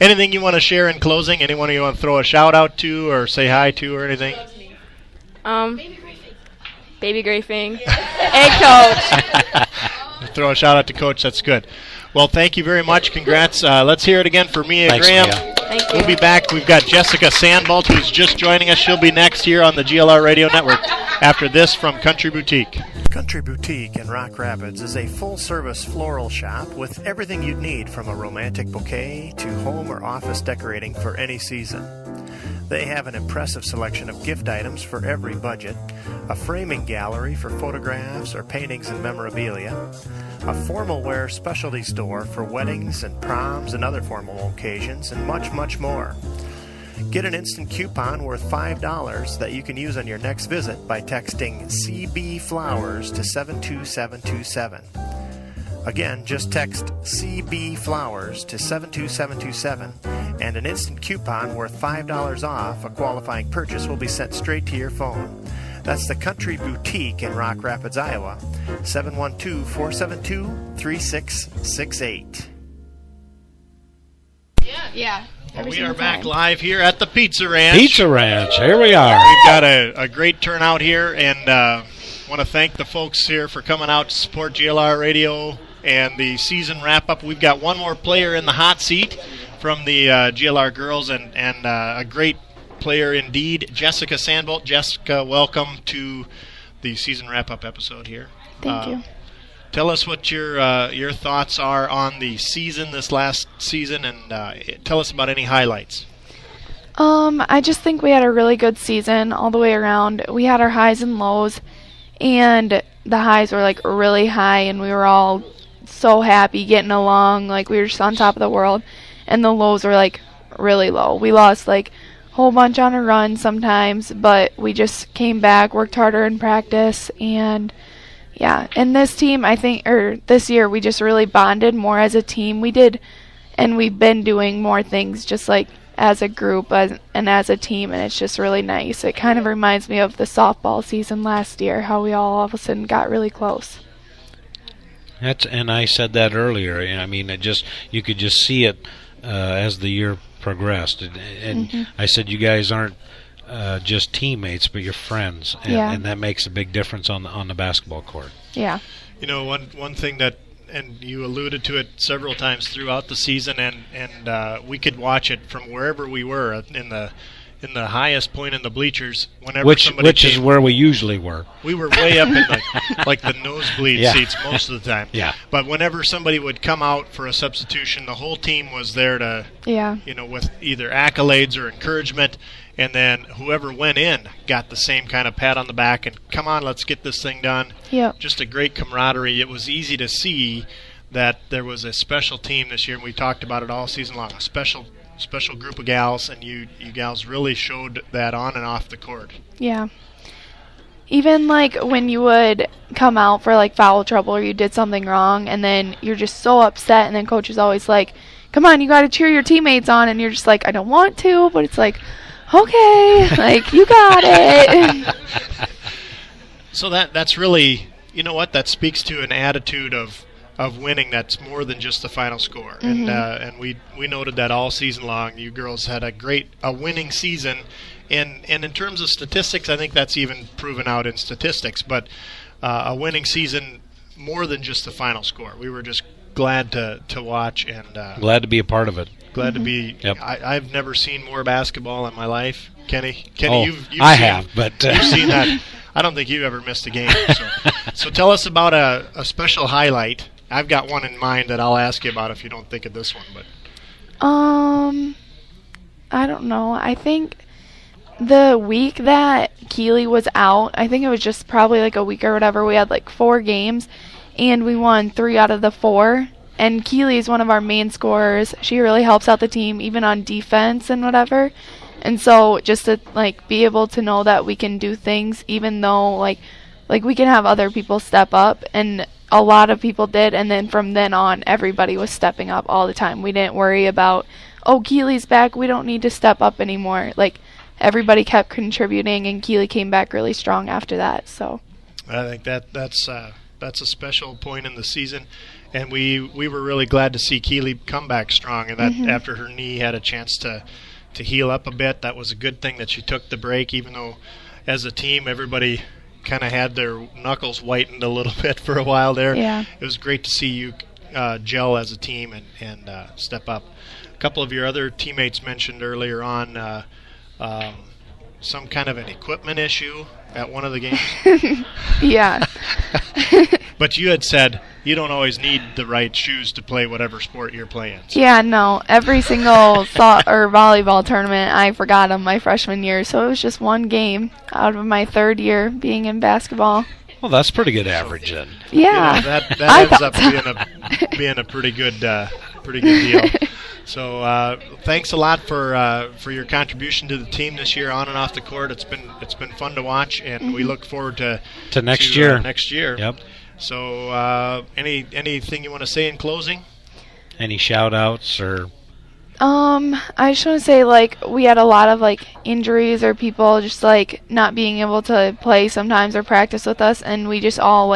anything you want to share in closing? Anyone you want to throw a shout out to or say hi to or anything? Baby Grafing. And Coach. Throw a shout out to Coach. That's good. Well, thank you very much. Congrats. Let's hear it again for Mia Graham. Mia. Thank you. We'll be back. We've got Jessica Sandbolt, who's just joining us. She'll be next here on the GLR Radio Network after this from Country Boutique. Country Boutique in Rock Rapids is a full-service floral shop with everything you'd need, from a romantic bouquet to home or office decorating for any season. They have an impressive selection of gift items for every budget, a framing gallery for photographs or paintings and memorabilia, a formal wear specialty store for weddings and proms and other formal occasions, and much, much more. Get an instant coupon worth $5 that you can use on your next visit by texting CB Flowers to 72727. Again, just text CB Flowers to 72727, and an instant coupon worth $5 off a qualifying purchase will be sent straight to your phone. That's the Country Boutique in Rock Rapids, Iowa, 712-472-3668. Yeah. Well, we are back live here at the Pizza Ranch. Pizza Ranch, here we are. We've got a great turnout here, and want to thank the folks here for coming out to support GLR Radio and the season wrap-up. We've got one more player in the hot seat from the GLR girls, and a great player indeed, Jessica Sandbolt. Jessica, welcome to the season wrap-up episode here. Thank you. Tell us what your thoughts are on the season, this last season, and tell us about any highlights. I just think we had a really good season all the way around. We had our highs and lows, and the highs were like really high, and we were all so happy getting along, like we were just on top of the world. And the lows were like really low. We lost like a whole bunch on a run sometimes, but we just came back, worked harder in practice, and yeah. And this team, I think, or this year, we just really bonded more as a team. We did, and we've been doing more things just like as a group and as a team, and it's just really nice. It kind of reminds me of the softball season last year, how we all of a sudden got really close. And I said that earlier. I mean, you could just see it as the year progressed. And I said, you guys aren't just teammates, but you're friends, and that makes a big difference on the basketball court. Yeah. You know, one thing that, and you alluded to it several times throughout the season, and we could watch it from wherever we were in the highest point in the bleachers. Whenever which is where we usually were. We were way up in the nosebleed seats most of the time. Yeah. But whenever somebody would come out for a substitution, the whole team was there to, with either accolades or encouragement. And then whoever went in got the same kind of pat on the back and, come on, let's get this thing done. Yep. Just a great camaraderie. It was easy to see that there was a special team this year, and we talked about it all season long, a special group of gals, and you gals really showed that on and off the court. Yeah. Even like when you would come out for like foul trouble or you did something wrong, and then you're just so upset, and then coach is always like, come on, you got to cheer your teammates on, and you're just like, I don't want to, but it's like, okay, like, you got it. So that's really, you know what, that speaks to an attitude of winning that's more than just the final score. And we noted that all season long. You girls had a winning season. And in terms of statistics, I think that's even proven out in statistics. But a winning season more than just the final score. We were just glad to watch and glad to be a part of it. Glad to be. Yep. I've never seen more basketball in my life. Kenny, you've you've seen that. I don't think you ever missed a game. So tell us about a special highlight. I've got one in mind that I'll ask you about if you don't think of this one. But I don't know. I think the week that Keeley was out, I think it was just probably like a week or whatever, we had like 4 games, and we won 3 out of the 4. And Keeley is one of our main scorers. She really helps out the team, even on defense and whatever. And so just to like be able to know that we can do things, even though like we can have other people step up, and a lot of people did. And then from then on, everybody was stepping up all the time. We didn't worry about, oh, Keeley's back, we don't need to step up anymore. Like, everybody kept contributing, and Keeley came back really strong after that. So I think that's a special point in the season. And we were really glad to see Keeley come back strong, and that after her knee had a chance to heal up a bit, that was a good thing that she took the break, even though as a team everybody kind of had their knuckles whitened a little bit for a while there. Yeah. It was great to see you gel as a team and step up. A couple of your other teammates mentioned earlier on some kind of an equipment issue at one of the games. Yeah. But you had said you don't always need the right shoes to play whatever sport you're playing. So. Yeah, no. Every single volleyball tournament, I forgot them my freshman year. So it was just one game out of my third year being in basketball. Well, that's pretty good average then. Yeah. You know, that ends up being a pretty good deal. So thanks a lot for your contribution to the team this year on and off the court. It's been fun to watch, and we look forward to next year. Next year. Yep. So anything you want to say in closing? Any shout outs or? I just want to say, we had a lot of, injuries or people just, not being able to play sometimes or practice with us, and we just all,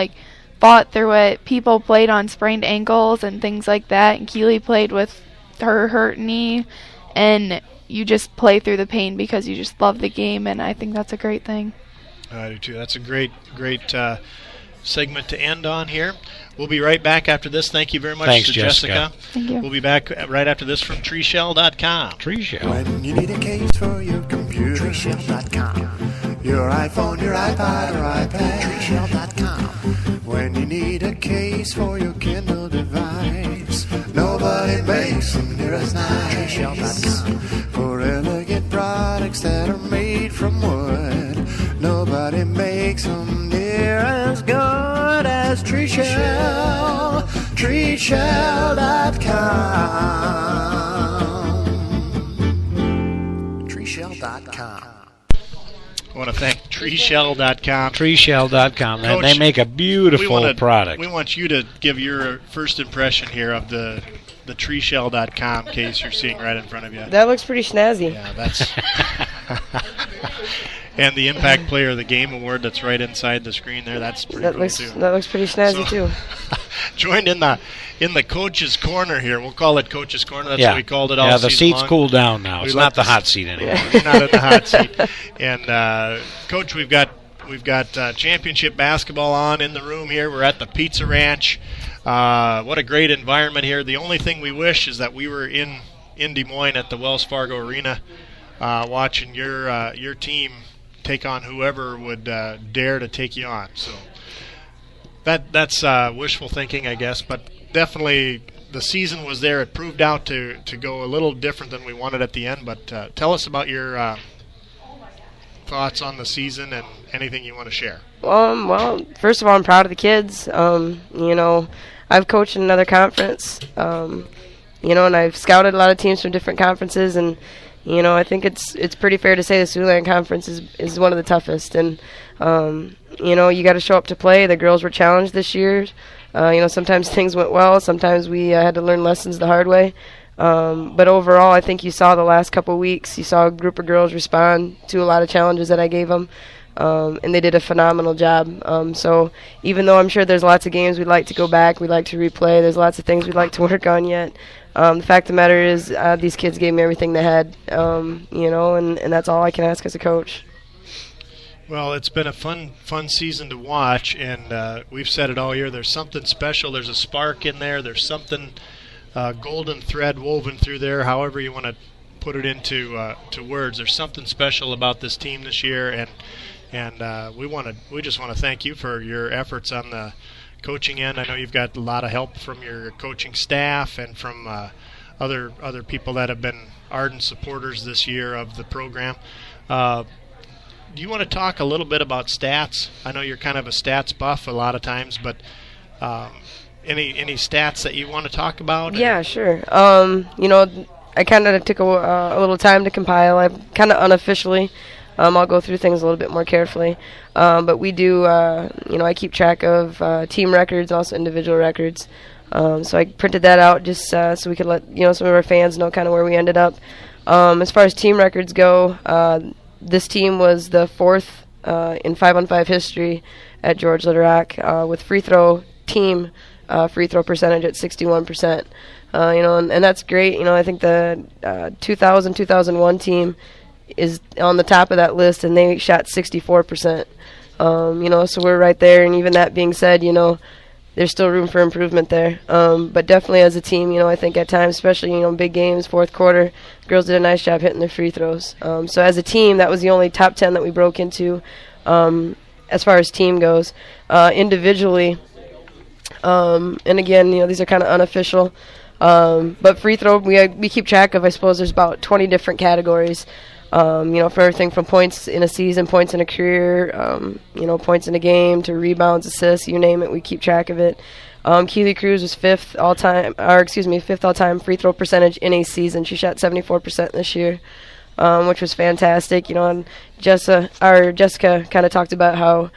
fought through it. People played on sprained ankles and things like that, and Keely played with her hurt knee, and you just play through the pain because you just love the game, and I think that's a great thing. I do, too. That's a great segment to end on here. We'll be right back after this. Thank you very much Thanks, to Jessica. Thank you. We'll be back right after this from treeshell.com. Treeshell. When you need a case for your computer, treeshell.com. Your iPhone, your iPod, or iPad, treeshell.com. When you need a case for your Kindle device, nobody makes them near as nice. Treeshell.com. For elegant products that are made from wood, nobody makes them near as good as Treeshell. Treeshell.com. Treeshell.com. I want to thank treeshell.com. Treeshell.com. Coach, they make a beautiful product. We want you to give your first impression here of the treeshell.com case you're seeing right in front of you. That looks pretty snazzy. Yeah, that's... And the Impact Player of the Game Award that's right inside the screen there, that's pretty cool, too. That looks pretty snazzy, too. Joined in the Coach's Corner here. We'll call it Coach's Corner. That's what we called it all season long. Yeah, the seat's cooled down now. It's not the hot seat anymore. Not in the hot seat. And, Coach, we've got championship basketball on in the room here. We're at the Pizza Ranch. What a great environment here. The only thing we wish is that we were in Des Moines at the Wells Fargo Arena watching your team take on whoever would dare to take you on. So that's wishful thinking, I guess, but definitely the season was there. It proved out to go a little different than we wanted at the end, but tell us about your thoughts on the season and anything you want to share. Well, first of all, I'm proud of the kids. I've coached in another conference, and I've scouted a lot of teams from different conferences, and I think it's pretty fair to say the Siouxland Conference is one of the toughest. And, you got to show up to play. The girls were challenged this year. Sometimes things went well. Sometimes we had to learn lessons the hard way. But overall, I think you saw the last couple weeks, you saw a group of girls respond to a lot of challenges that I gave them. And they did a phenomenal job. So even though I'm sure there's lots of games we'd like to go back, we'd like to replay, there's lots of things we'd like to work on yet. The fact of the matter is these kids gave me everything they had, and that's all I can ask as a coach. Well, it's been a fun season to watch, and we've said it all year. There's something special. There's a spark in there. There's something golden thread woven through there, however you want to put it into to words. There's something special about this team this year, and we just want to thank you for your efforts on the coaching end. I know you've got a lot of help from your coaching staff and from other people that have been ardent supporters this year of the program. Do you want to talk a little bit about stats? I know you're kind of a stats buff a lot of times, but any stats that you want to talk about? Yeah, sure. I kind of took a little time to compile. I kind of unofficially. I'll go through things a little bit more carefully. But we do, I keep track of team records and also individual records. So I printed that out just so we could let some of our fans know kind of where we ended up. As far as team records go, this team was the fourth in 5-on-5 history at George Little Rock with free throw percentage at 61%. And that's great. I think the 2000-2001 team is on the top of that list, and they shot 64%. So we're right there. And even that being said, there's still room for improvement there. But definitely as a team, I think at times, especially, big games, fourth quarter, girls did a nice job hitting their free throws. So as a team, that was the only top 10 that we broke into as far as team goes. Individually, and again, these are kind of unofficial. But free throw, we keep track of, I suppose, there's about 20 different categories. For everything from points in a season, points in a career, points in a game, to rebounds, assists, you name it, we keep track of it. Keely Cruz was fifth all-time free throw percentage in a season. She shot 74% this year, which was fantastic. And Jessica kind of talked about how,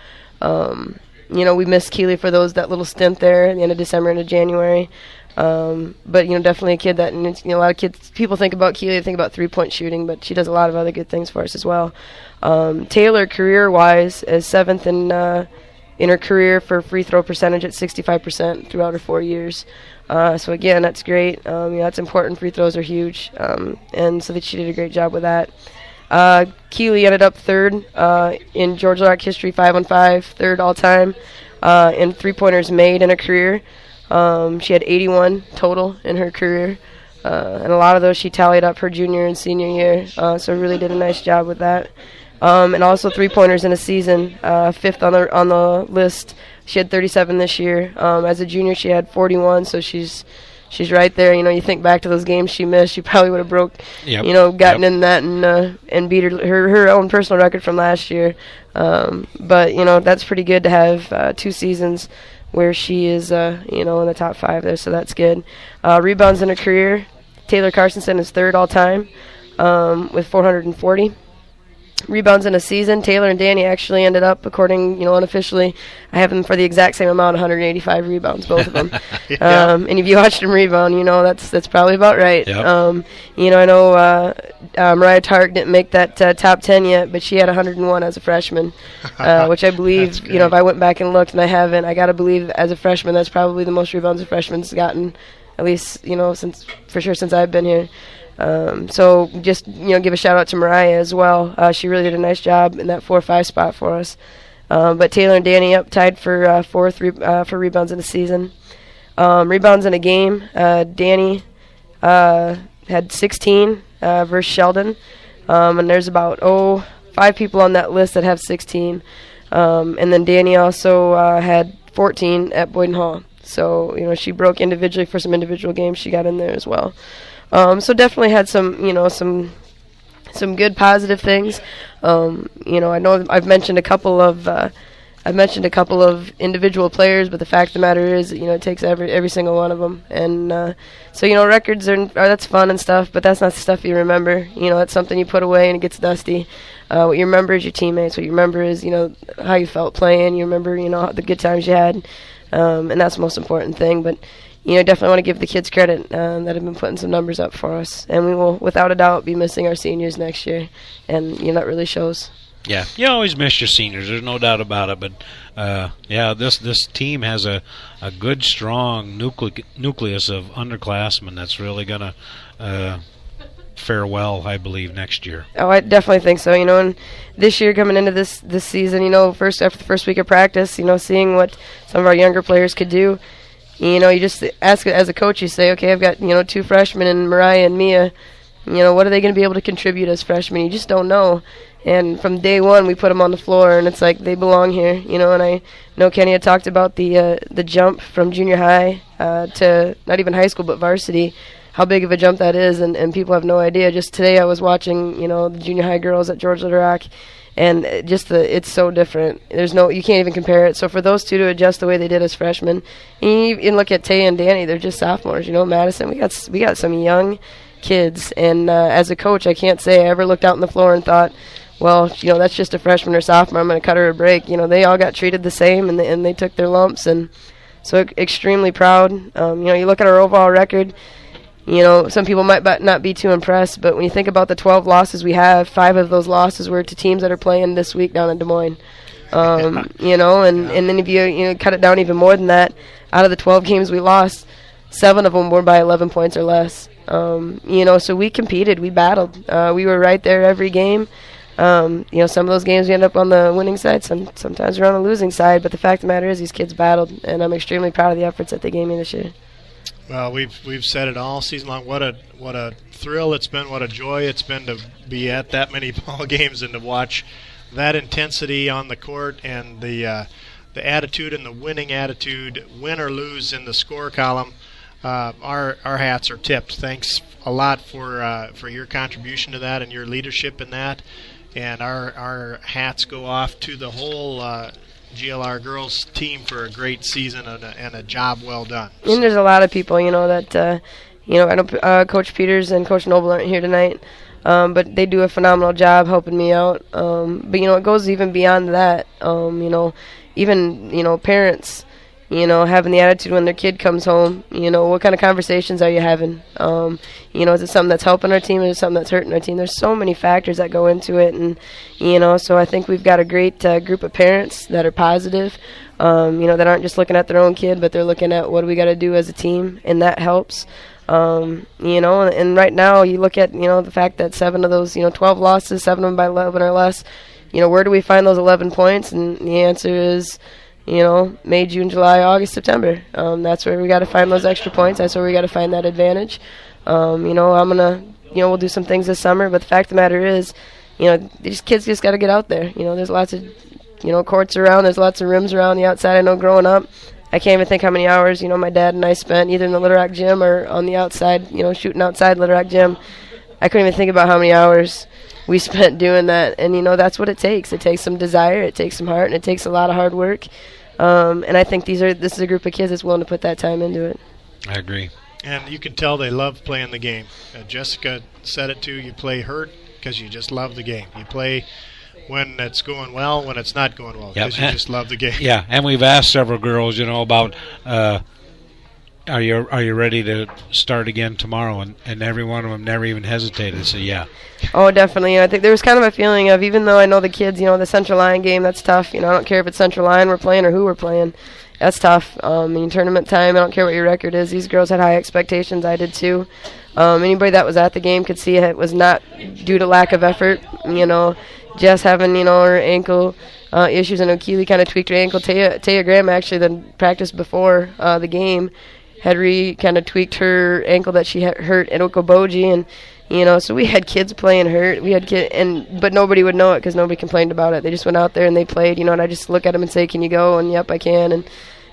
we missed Keely for that little stint there at the end of December into January. But definitely a kid that, a lot of kids, people think about Keely, they think about 3-point shooting, but she does a lot of other good things for us as well. Taylor, career-wise, is seventh in her career for free throw percentage at 65% throughout her 4 years. So again, that's great. That's important. Free throws are huge, and so that she did a great job with that. Keely ended up third in Georgia Rock history, 5-on-5, third all-time in three-pointers made in a career. She had 81 total in her career, and a lot of those she tallied up her junior and senior year, so really did a nice job with that. And also three-pointers in a season, fifth on the list. She had 37 this year. As a junior, she had 41, so she's right there. You think back to those games she missed, she probably would have gotten in that and beat her own personal record from last year. But that's pretty good to have 2 seasons where she is, in the top 5 there, so that's good. Rebounds in her career, Taylor Carsonson is third all-time with 440. Rebounds in a season, Taylor and Danny actually ended up, according, unofficially, I have them for the exact same amount, 185 rebounds, both of them. And if you watched them rebound, that's probably about right. Yep. I know Mariah Tark didn't make that top 10 yet, but she had 101 as a freshman, which I believe, if I went back and looked, and I haven't, I got to believe as a freshman, that's probably the most rebounds a freshman's gotten, at least, since I've been here. So just, give a shout out to Mariah as well. She really did a nice job in that 4-5 spot for us. But Taylor and Danny up tied for fourth for rebounds in the season. Rebounds in a game, Danny had 16 versus Sheldon. And there's about 5 people on that list that have 16. And then Danny also had 14 at Boyden Hall. So, she broke individually for some individual games. She got in there as well. So definitely had some good positive things. I know I've mentioned a couple of individual players, but the fact of the matter is, it takes every single one of them. And so records that's fun and stuff, but that's not the stuff you remember. That's something you put away and it gets dusty. What you remember is your teammates. What you remember is how you felt playing. You remember the good times you had, and that's the most important thing. But definitely want to give the kids credit that have been putting some numbers up for us. And we will, without a doubt, be missing our seniors next year. And, that really shows. Yeah, you always miss your seniors. There's no doubt about it. But, this team has a good, strong nucleus of underclassmen that's really going to fare well, I believe, next year. Oh, I definitely think so. And this year coming into this season, after the first week of practice, seeing what some of our younger players could do. You just ask as a coach, you say, okay, I've got, 2 freshmen and Mariah and Mia. What are they going to be able to contribute as freshmen? You just don't know. And from day one, we put them on the floor, and it's like they belong here. And I know Kenny had talked about the jump from junior high to not even high school, but varsity, how big of a jump that is, and people have no idea. Just today I was watching, the junior high girls at Georgia Rock, and it's so different. You can't even compare it. So for those two to adjust the way they did as freshmen, and you look at Tay and Danny, they're just sophomores. Madison, we got some young kids, and as a coach, I can't say I ever looked out on the floor and thought, well, that's just a freshman or sophomore, I'm going to cut her a break. They all got treated the same, and they took their lumps, and so extremely proud. You look at our overall record. Some people might not be too impressed, but when you think about the 12 losses we have, 5 of those losses were to teams that are playing this week down in Des Moines. And then if you cut it down even more than that, out of the 12 games we lost, 7 of them were by 11 points or less. So we competed, we battled. We were right there every game. Some of those games we end up on the winning side. Sometimes we're on the losing side. But the fact of the matter is these kids battled, and I'm extremely proud of the efforts that they gave me this year. Well, we've said it all season long. What a thrill it's been. What a joy it's been to be at that many ball games and to watch that intensity on the court and the attitude and the winning attitude, win or lose in the score column. Our hats are tipped. Thanks a lot for your contribution to that and your leadership in that. And our hats go off to the whole GLR girls team for a great season and a job well done. And there's a lot of people, that, I know Coach Peters and Coach Noble aren't here tonight, but they do a phenomenal job helping me out. But, it goes even beyond that. Even parents, having the attitude when their kid comes home, what kind of conversations are you having? Is it something that's helping our team or is it something that's hurting our team? There's so many factors that go into it, and, so I think we've got a great group of parents that are positive, that aren't just looking at their own kid, but they're looking at what do we got to do as a team, and that helps. And right now you look at, the fact that 7 of those, 12 losses, 7 of them by 11 or less, where do we find those 11 points? And the answer is, May, June, July, August, September. That's where we got to find those extra points. That's where we got to find that advantage. I'm going to, we'll do some things this summer, but the fact of the matter is, these kids just got to get out there. There's lots of, courts around. There's lots of rims around the outside. I know growing up, I can't even think how many hours, my dad and I spent either in the Little Rock gym or on the outside, shooting outside Little Rock gym. I couldn't even think about how many hours we spent doing that. And, that's what it takes. It takes some desire, it takes some heart, and it takes a lot of hard work. And I think this is a group of kids that's willing to put that time into it. I agree. And you can tell they love playing the game. Jessica said it too. You play hurt because you just love the game. You play when it's going well, when it's not going well, because you just love the game. Yeah, and we've asked several girls, about are you ready to start again tomorrow? And every one of them never even hesitated to say yeah. Oh, definitely. I think there was kind of a feeling of, even though I know the kids, the Central Line game, that's tough. I don't care if it's Central Line we're playing or who we're playing. That's tough. In tournament time, I don't care what your record is. These girls had high expectations. I did too. Anybody that was at the game could see it was not due to lack of effort. Jess having, her ankle issues. I know Keely kind of tweaked her ankle. Taya Graham actually then practiced before the game had kind of tweaked her ankle that she had hurt at Okoboji, and so we had kids playing hurt. We had but nobody would know it because nobody complained about it. They just went out there and they played, and I just look at them and say, "Can you go?" And yep, I can. And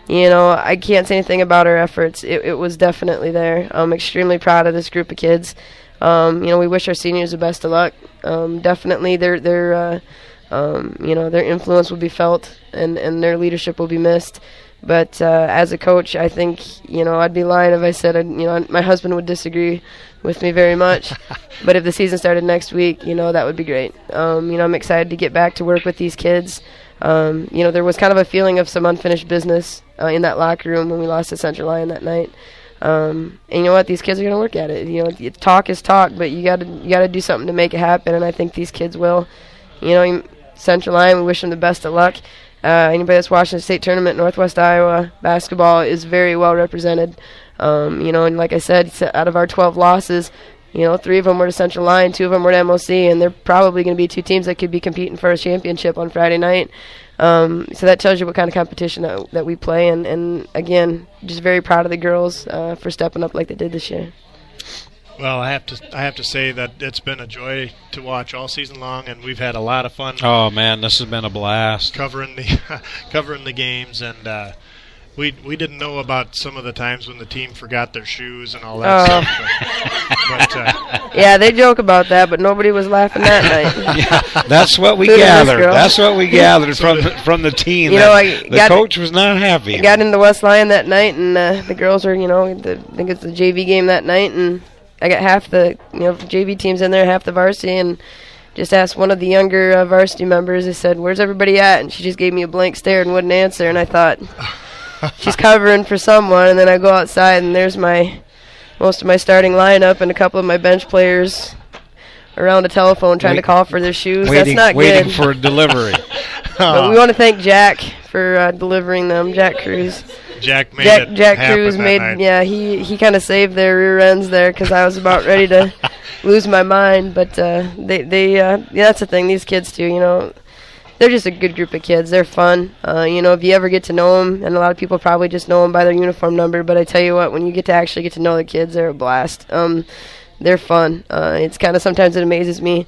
I can't say anything about our efforts. It was definitely there. I'm extremely proud of this group of kids. We wish our seniors the best of luck. Definitely, their influence will be felt and their leadership will be missed. But as a coach, I think, I'd be lying if I said, my husband would disagree with me very much. But if the season started next week, that would be great. I'm excited to get back to work with these kids. There was kind of a feeling of some unfinished business in that locker room when we lost to Central Line that night. And you know what? These kids are going to work at it. Talk is talk, but you got to do something to make it happen, and I think these kids will. Central Line, we wish them the best of luck. Anybody that's watching the state tournament, Northwest Iowa basketball is very well represented. And like I said, out of our 12 losses, 3 of them were to Central Line, 2 of them were to MOC, and they're probably going to be 2 teams that could be competing for a championship on Friday night. So that tells you what kind of competition that we play, and again, just very proud of the girls for stepping up like they did this year. Well, I have to say that it's been a joy to watch all season long, and we've had a lot of fun. Oh man, this has been a blast covering the games, and we didn't know about some of the times when the team forgot their shoes and all that stuff. Yeah, they joke about that, but nobody was laughing that night. Yeah, that's what we gathered. That's what we gathered from the team. The coach was not happy. I got into West Lyon that night, and the girls were, I think it's the JV game that night, and I got half the JV teams in there, half the varsity, and just asked one of the younger varsity members. I said, "Where's everybody at?" And she just gave me a blank stare and wouldn't answer. And I thought, she's covering for someone. And then I go outside, and there's most of my starting lineup and a couple of my bench players around a telephone trying to call for their shoes. That's not good. Waiting for a delivery. But we want to thank Jack for delivering them, Jack Cruz. Jack made it Jack happen Cruz that made, night. yeah, he kind of saved their rear ends there because I was about ready to lose my mind. But yeah, that's the thing. These kids too, they're just a good group of kids. They're fun. If you ever get to know them, and a lot of people probably just know them by their uniform number, but I tell you what, when you get to know the kids, they're a blast. They're fun. It's kind of sometimes it amazes me,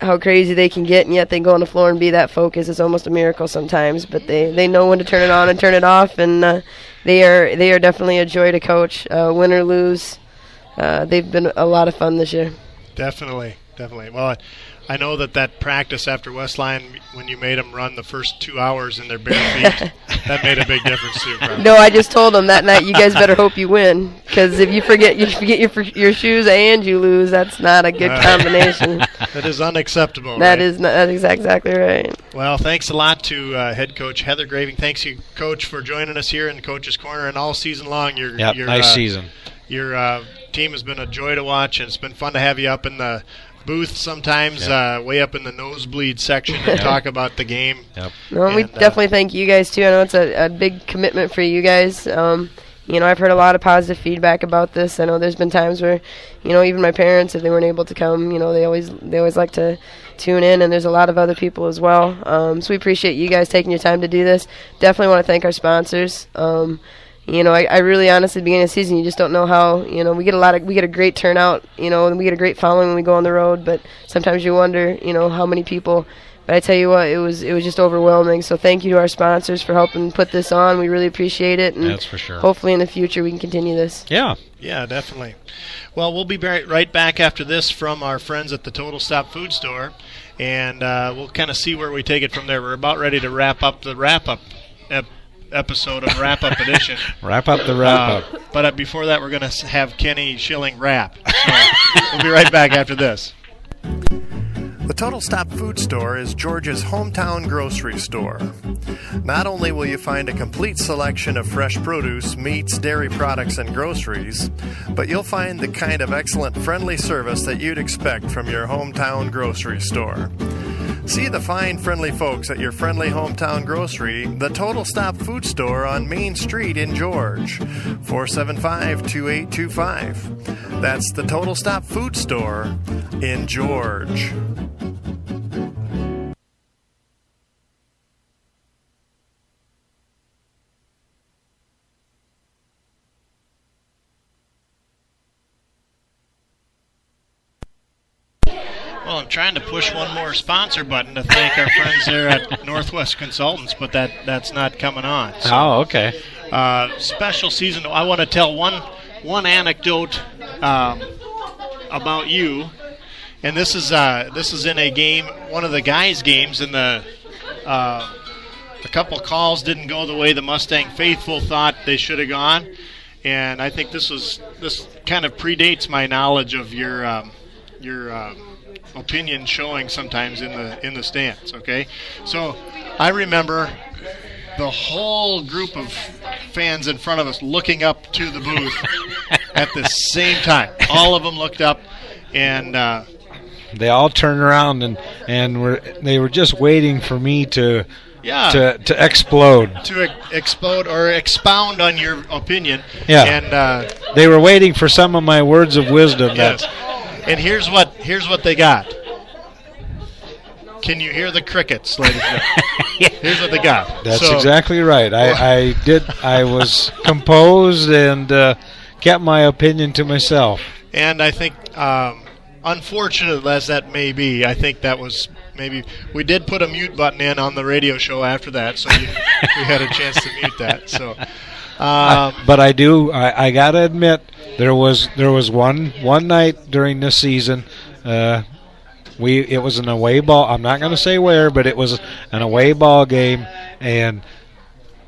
how crazy they can get, and yet they go on the floor and be that focused. It's almost a miracle sometimes, but they know when to turn it on and turn it off, and they are definitely a joy to coach, win or lose. They've been a lot of fun this year. Definitely. Well, I know that practice after Westline, when you made them run the first 2 hours in their bare feet, that made a big difference too. Probably. No, I just told them that night, you guys better hope you win, because if you forget your shoes and you lose, that's not a good combination. That is unacceptable. That is exactly right. Well, thanks a lot to head coach Heather Graving. Thanks you, Coach, for joining us here in Coach's Corner, and all season long. Nice season. Your team has been a joy to watch, and it's been fun to have you up in the booth sometimes, way up in the nosebleed section to talk about the game. Yep. Well, we definitely thank you guys too. I know it's a big commitment for you guys. I've heard a lot of positive feedback about this. I know there's been times where, even my parents, if they weren't able to come, they always like to tune in, and there's a lot of other people as well. So we appreciate you guys taking your time to do this. Definitely want to thank our sponsors. I really honestly, beginning of the season, you just don't know how, we get a great turnout, and we get a great following when we go on the road, but sometimes you wonder, how many people. But I tell you what, it was just overwhelming. So thank you to our sponsors for helping put this on. We really appreciate it. And that's for sure. Hopefully in the future we can continue this. Yeah. Yeah, definitely. Well, we'll be right back after this from our friends at the Total Stop Food Store, and we'll kind of see where we take it from there. We're about ready to wrap up the wrap-up episode of Wrap-Up Edition. Wrap up the wrap-up. But before that, we're going to have Kenny Schilling rap. So we'll be right back after this. The Total Stop Food Store is Georgia's hometown grocery store. Not only will you find a complete selection of fresh produce, meats, dairy products, and groceries, but you'll find the kind of excellent, friendly service that you'd expect from your hometown grocery store. See the fine, friendly folks at your friendly hometown grocery, the Total Stop Food Store on Main Street in George, 475-2825. That's the Total Stop Food Store in George. Well, I'm trying to push one more sponsor button to thank our friends there at Northwest Consultants, but that's not coming on. So, okay. Special season. I want to tell one anecdote about you, and this is in a game, one of the guys' games, and a couple calls didn't go the way the Mustang faithful thought they should have gone, and I think this kind of predates my knowledge of your opinion showing sometimes in the stands. Okay, so I remember the whole group of fans in front of us looking up to the booth at the same time. All of them looked up, and they all turned around and they were just waiting for me to explode. To explode or expound on your opinion. Yeah. And they were waiting for some of my words of wisdom. Yes. And here's what they got. Can you hear the crickets, ladies and gentlemen? Here's what they got. That's exactly right. I was composed and kept my opinion to myself. And I think, unfortunate as that may be, I think that was maybe we did put a mute button in on the radio show after that, so we had a chance to mute that. So, but I gotta admit, there was one night during this season. It was an away ball. I'm not going to say where, but it was an away ball game, and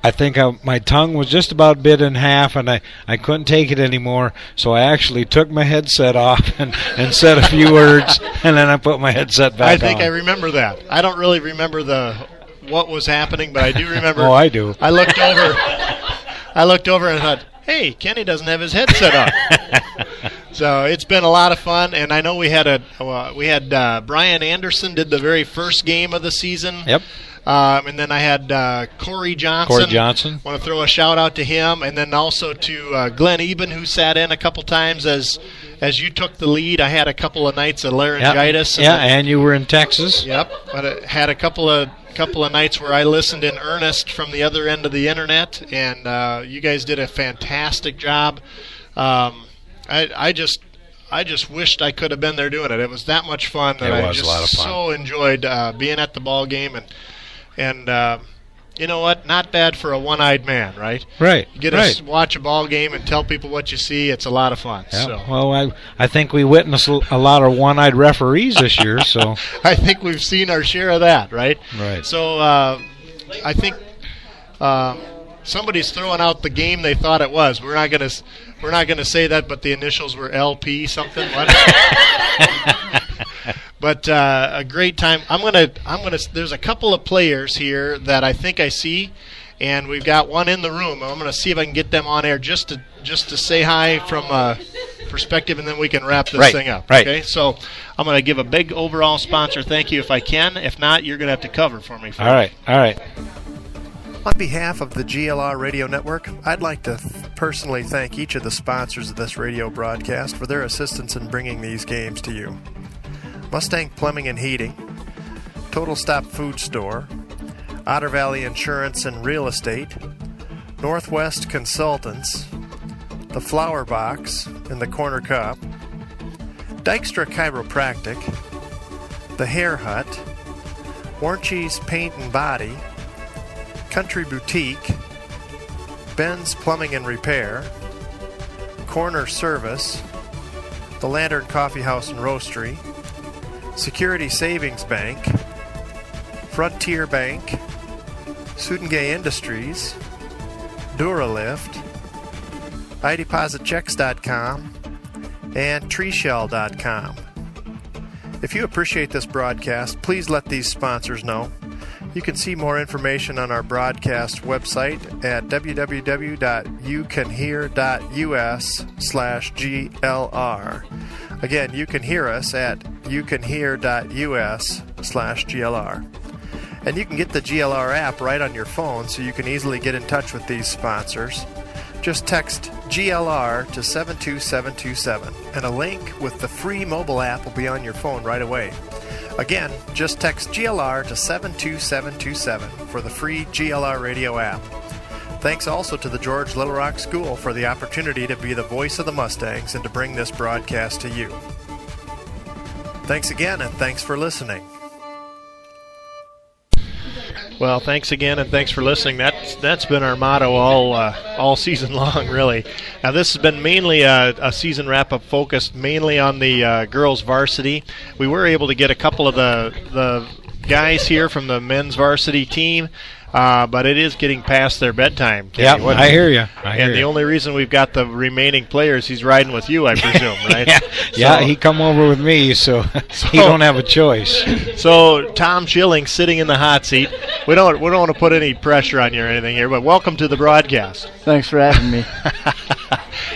I think my tongue was just about bit in half, and I couldn't take it anymore. So I actually took my headset off and said a few words, and then I put my headset back on. I think I remember that. I don't really remember what was happening, but I do remember. Oh, I do. I looked over and thought, hey, Kenny doesn't have his headset on. So it's been a lot of fun, and I know we had Brian Anderson did the very first game of the season. Yep. And then I had Corey Johnson. Corey Johnson. Want to throw a shout out to him, and then also to Glenn Eben, who sat in a couple times as you took the lead. I had a couple of nights of laryngitis. And you were in Texas. Yep, but I had a couple of nights where I listened in earnest from the other end of the internet, and you guys did a fantastic job. I just wished I could have been there doing it. It was that much fun. That I just a lot of fun. So enjoyed being at the ball game, and you know what? Not bad for a one-eyed man, right? Right. You get to watch a ball game and tell people what you see. It's a lot of fun. Yeah. So. Well, I think we witnessed a lot of one-eyed referees this year. So I think we've seen our share of that, right? Right. So I think somebody's throwing out the game they thought it was. We're not gonna say that, but the initials were LP something. What? But a great time. I'm gonna. There's a couple of players here that I think I see, and we've got one in the room. I'm gonna see if I can get them on air just to say hi from a perspective, and then we can wrap this thing up. Right. Okay. So I'm gonna give a big overall sponsor thank you if I can. If not, you're gonna have to cover for me. All right. On behalf of the GLR Radio Network, I'd like to personally thank each of the sponsors of this radio broadcast for their assistance in bringing these games to you. Mustang Plumbing and Heating, Total Stop Food Store, Otter Valley Insurance and Real Estate, Northwest Consultants, The Flower Box in the Corner Cup, Dykstra Chiropractic, The Hair Hut, Warnchies Paint and Body, Country Boutique, Ben's Plumbing and Repair, Corner Service, The Lantern Coffee House and Roastery, Security Savings Bank, Frontier Bank, Sudengay Industries, Duralift, iDepositChecks.com, and TreeShell.com. If you appreciate this broadcast, please let these sponsors know. You can see more information on our broadcast website at www.youcanhear.us/GLR. Again, you can hear us at youcanhear.us/GLR. And you can get the GLR app right on your phone, so you can easily get in touch with these sponsors. Just text GLR to 72727, and a link with the free mobile app will be on your phone right away. Again, just text GLR to 72727 for the free GLR radio app. Thanks also to the George Little Rock School for the opportunity to be the voice of the Mustangs and to bring this broadcast to you. Thanks again, and thanks for listening. Well, thanks again, and thanks for listening. That's been our motto all season long, really. Now, this has been mainly a season wrap-up focused mainly on the girls' varsity. We were able to get a couple of the guys here from the men's varsity team, but it is getting past their bedtime. Yeah, I hear you. And the only reason we've got the remaining players, he's riding with you, I presume, right? Yeah, he come over with me, so he don't have a choice. So Tom Schilling sitting in the hot seat. We don't want to put any pressure on you or anything here, but welcome to the broadcast. Thanks for having me.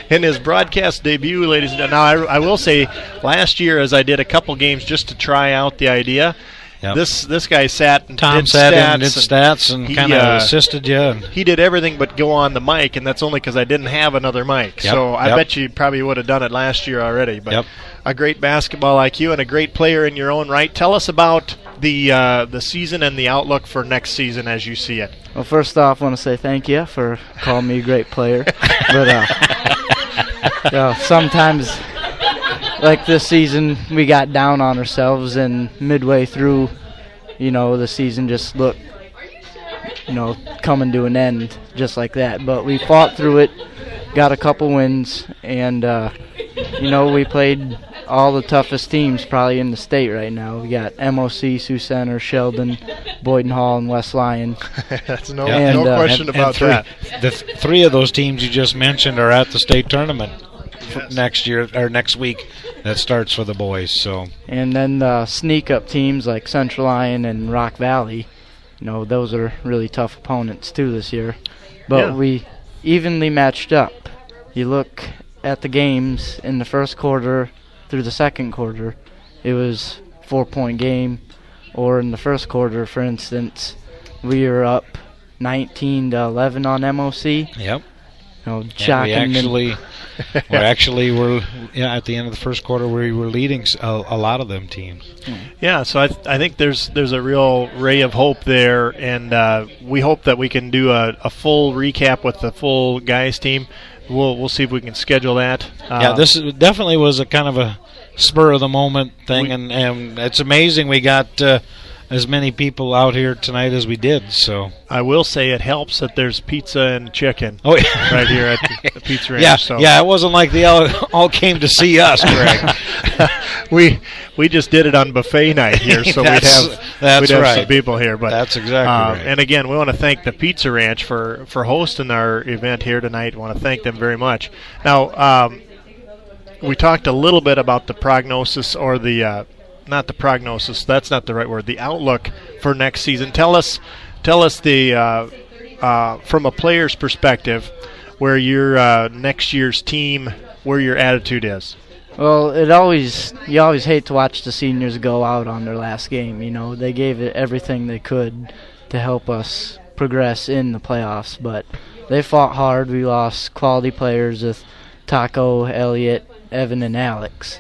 In his broadcast debut, ladies and gentlemen. Now, I will say, last year, as I did a couple games just to try out the idea, yep. This guy sat and Tom did sat stats in and did stats and kind of assisted you. He did everything but go on the mic, and that's only because I didn't have another mic. Yep, so I bet you probably would have done it last year already. But a great basketball IQ and a great player in your own right. Tell us about the season and the outlook for next season as you see it. Well, first off, I want to say thank you for calling me a great player. But sometimes, like this season, we got down on ourselves, and midway through, the season just looked, coming to an end just like that. But we fought through it, got a couple wins, and, we played all the toughest teams probably in the state right now. We got MOC, Sioux Center, Sheldon, Boyden Hall, and West Lyon. That's no question about that. The three of those teams you just mentioned are at the state tournament next year or next week. That starts for the boys. So, and then the sneak-up teams like Central Lyon and Rock Valley, those are really tough opponents too this year. But we evenly matched up. You look at the games in the first quarter through the second quarter, it was 4-point game, or in the first quarter, for instance, we were up 19-11 on MOC. Yep. Shocking. We actually were at the end of the first quarter we were leading a lot of them teams. Yeah, so I think there's a real ray of hope there, and we hope that we can do a full recap with the full guys team. We'll see if we can schedule that. This definitely was a kind of a spur of the moment thing, and it's amazing we got as many people out here tonight as we did. So I will say it helps that there's pizza and chicken right here at the Pizza Ranch. It wasn't like they all came to see us, Greg. we just did it on buffet night here, so we'd have some people here. But that's exactly right. And again, we want to thank the Pizza Ranch for hosting our event here tonight. We want to thank them very much. Now, we talked a little bit about the prognosis, or the not the prognosis. That's not the right word. The outlook for next season. Tell us the from a player's perspective, where your next year's team, where your attitude is. Well, you always hate to watch the seniors go out on their last game. They gave it everything they could to help us progress in the playoffs, but they fought hard. We lost quality players with Taco, Elliott, Evan, and Alex.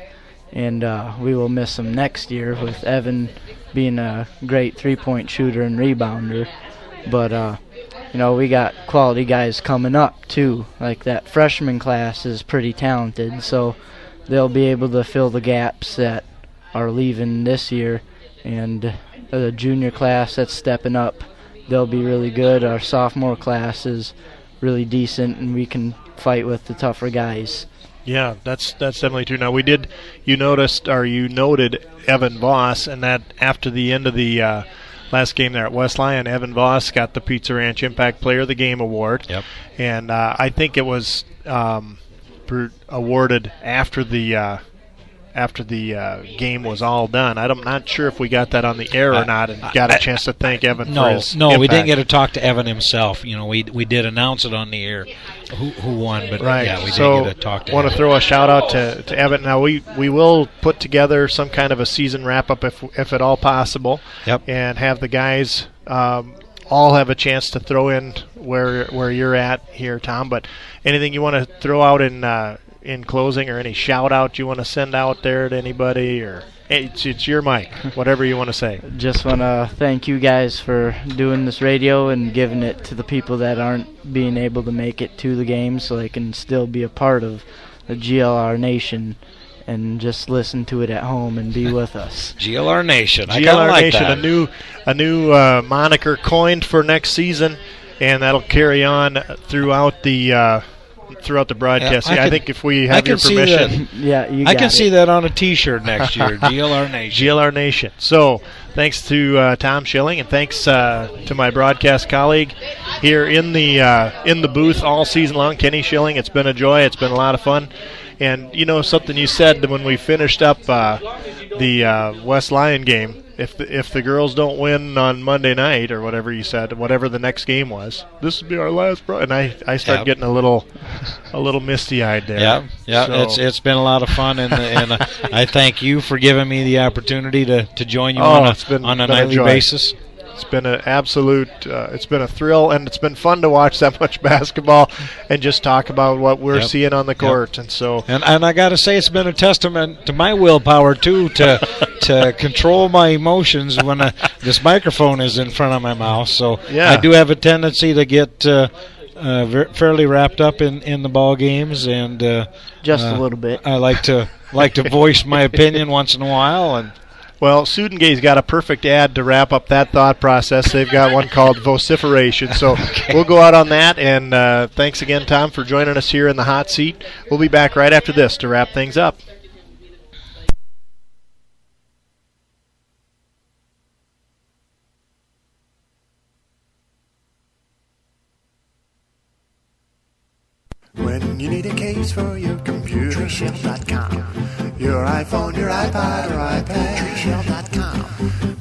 And we will miss them next year, with Evan being a great three-point shooter and rebounder. But, we got quality guys coming up, too. Like that freshman class is pretty talented, so they'll be able to fill the gaps that are leaving this year. And the junior class that's stepping up, they'll be really good. Our sophomore class is really decent, and we can fight with the tougher guys. Yeah, that's definitely true. Now, you noted Evan Voss, and that after the end of the last game there at West Lyon, Evan Voss got the Pizza Ranch Impact Player of the Game award. Yep. And I think it was awarded after the game was all done. I'm not sure if we got that on the air or not, and got a chance to thank Evan for his impact. We didn't get to talk to Evan himself. We did announce it on the air who won, but we didn't get to talk to him. I want to throw a shout out to Evan. Now we will put together some kind of a season wrap up if at all possible. Yep. And have the guys all have a chance to throw in where you're at here, Tom. But anything you want to throw out in closing, or any shout out you want to send out there to anybody, or it's your mic, whatever you want to say. Just want to thank you guys for doing this radio and giving it to the people that aren't being able to make it to the game, so they can still be a part of the GLR Nation and just listen to it at home and be with us. GLR Nation. GLR like Nation, that. a new moniker coined for next season, and that'll carry on throughout the broadcast. I think if we have your permission. I can see that on a T-shirt next year. GLR Nation. GLR Nation. So thanks to Tom Schilling, and thanks to my broadcast colleague here in the booth all season long, Kenny Schilling. It's been a joy. It's been a lot of fun. And something you said when we finished up the West Lyon game, if the girls don't win on Monday night, or whatever you said, whatever the next game was, this would be our last. And I started getting a little misty-eyed there. Yeah. So. It's been a lot of fun, and I thank you for giving me the opportunity to join you on a nightly basis. It's been an absolute, it's been a thrill, and it's been fun to watch that much basketball and just talk about what we're seeing on the court. And so, and I got to say, it's been a testament to my willpower too to control my emotions when this microphone is in front of my mouth. So I do have a tendency to get fairly wrapped up in the ball games, and just a little bit. I like to voice my opinion once in a while. And well, Sudengay's got a perfect ad to wrap up that thought process. They've got one called Vociferation. So we'll go out on that. And thanks again, Tom, for joining us here in the hot seat. We'll be back right after this to wrap things up. When you need a case for your computer, TreeShell.com. Your iPhone, your iPod, or iPad, TreeShell.com.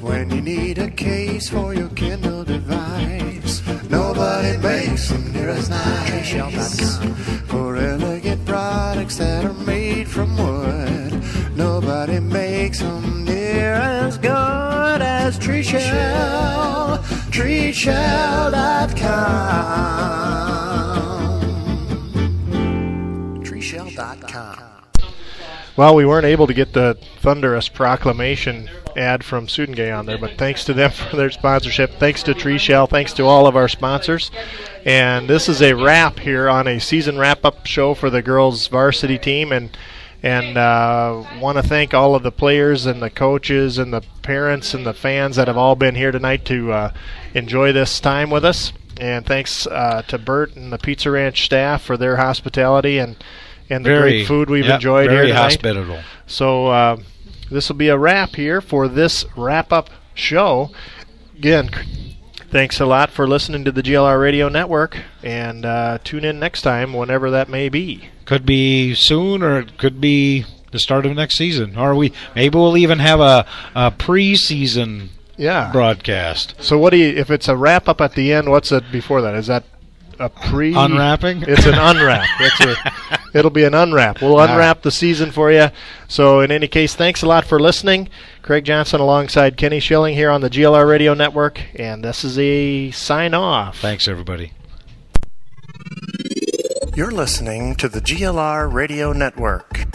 When you need a case for your Kindle device, nobody makes them near as nice. TreeShell.com. For elegant products that are made from wood, nobody makes them near as good as TreeShell. TreeShell. treeshell.com. treeshell.com. Well, we weren't able to get the Thunderous Proclamation ad from Sudengay on there, but thanks to them for their sponsorship. Thanks to Tree Shell. Thanks to all of our sponsors. And this is a wrap here on a season wrap-up show for the girls varsity team. And want to thank all of the players and the coaches and the parents and the fans that have all been here tonight to enjoy this time with us. And thanks to Bert and the Pizza Ranch staff for their hospitality and the great food we've enjoyed here tonight. Very hospitable. So this will be a wrap here for this wrap-up show. Again, thanks a lot for listening to the GLR Radio Network, and tune in next time whenever that may be. Could be soon, or it could be the start of next season. Or maybe we'll even have a preseason broadcast. So what do you? If it's a wrap-up at the end, what's it before that? Is that a unwrapping? It's an unwrap. It'll be an unwrap. We'll unwrap the season for you. So in any case, thanks a lot for listening. Craig Johnson alongside Kenny Schilling here on the GLR Radio Network, and this is a sign-off. Thanks, everybody. You're listening to the GLR Radio Network.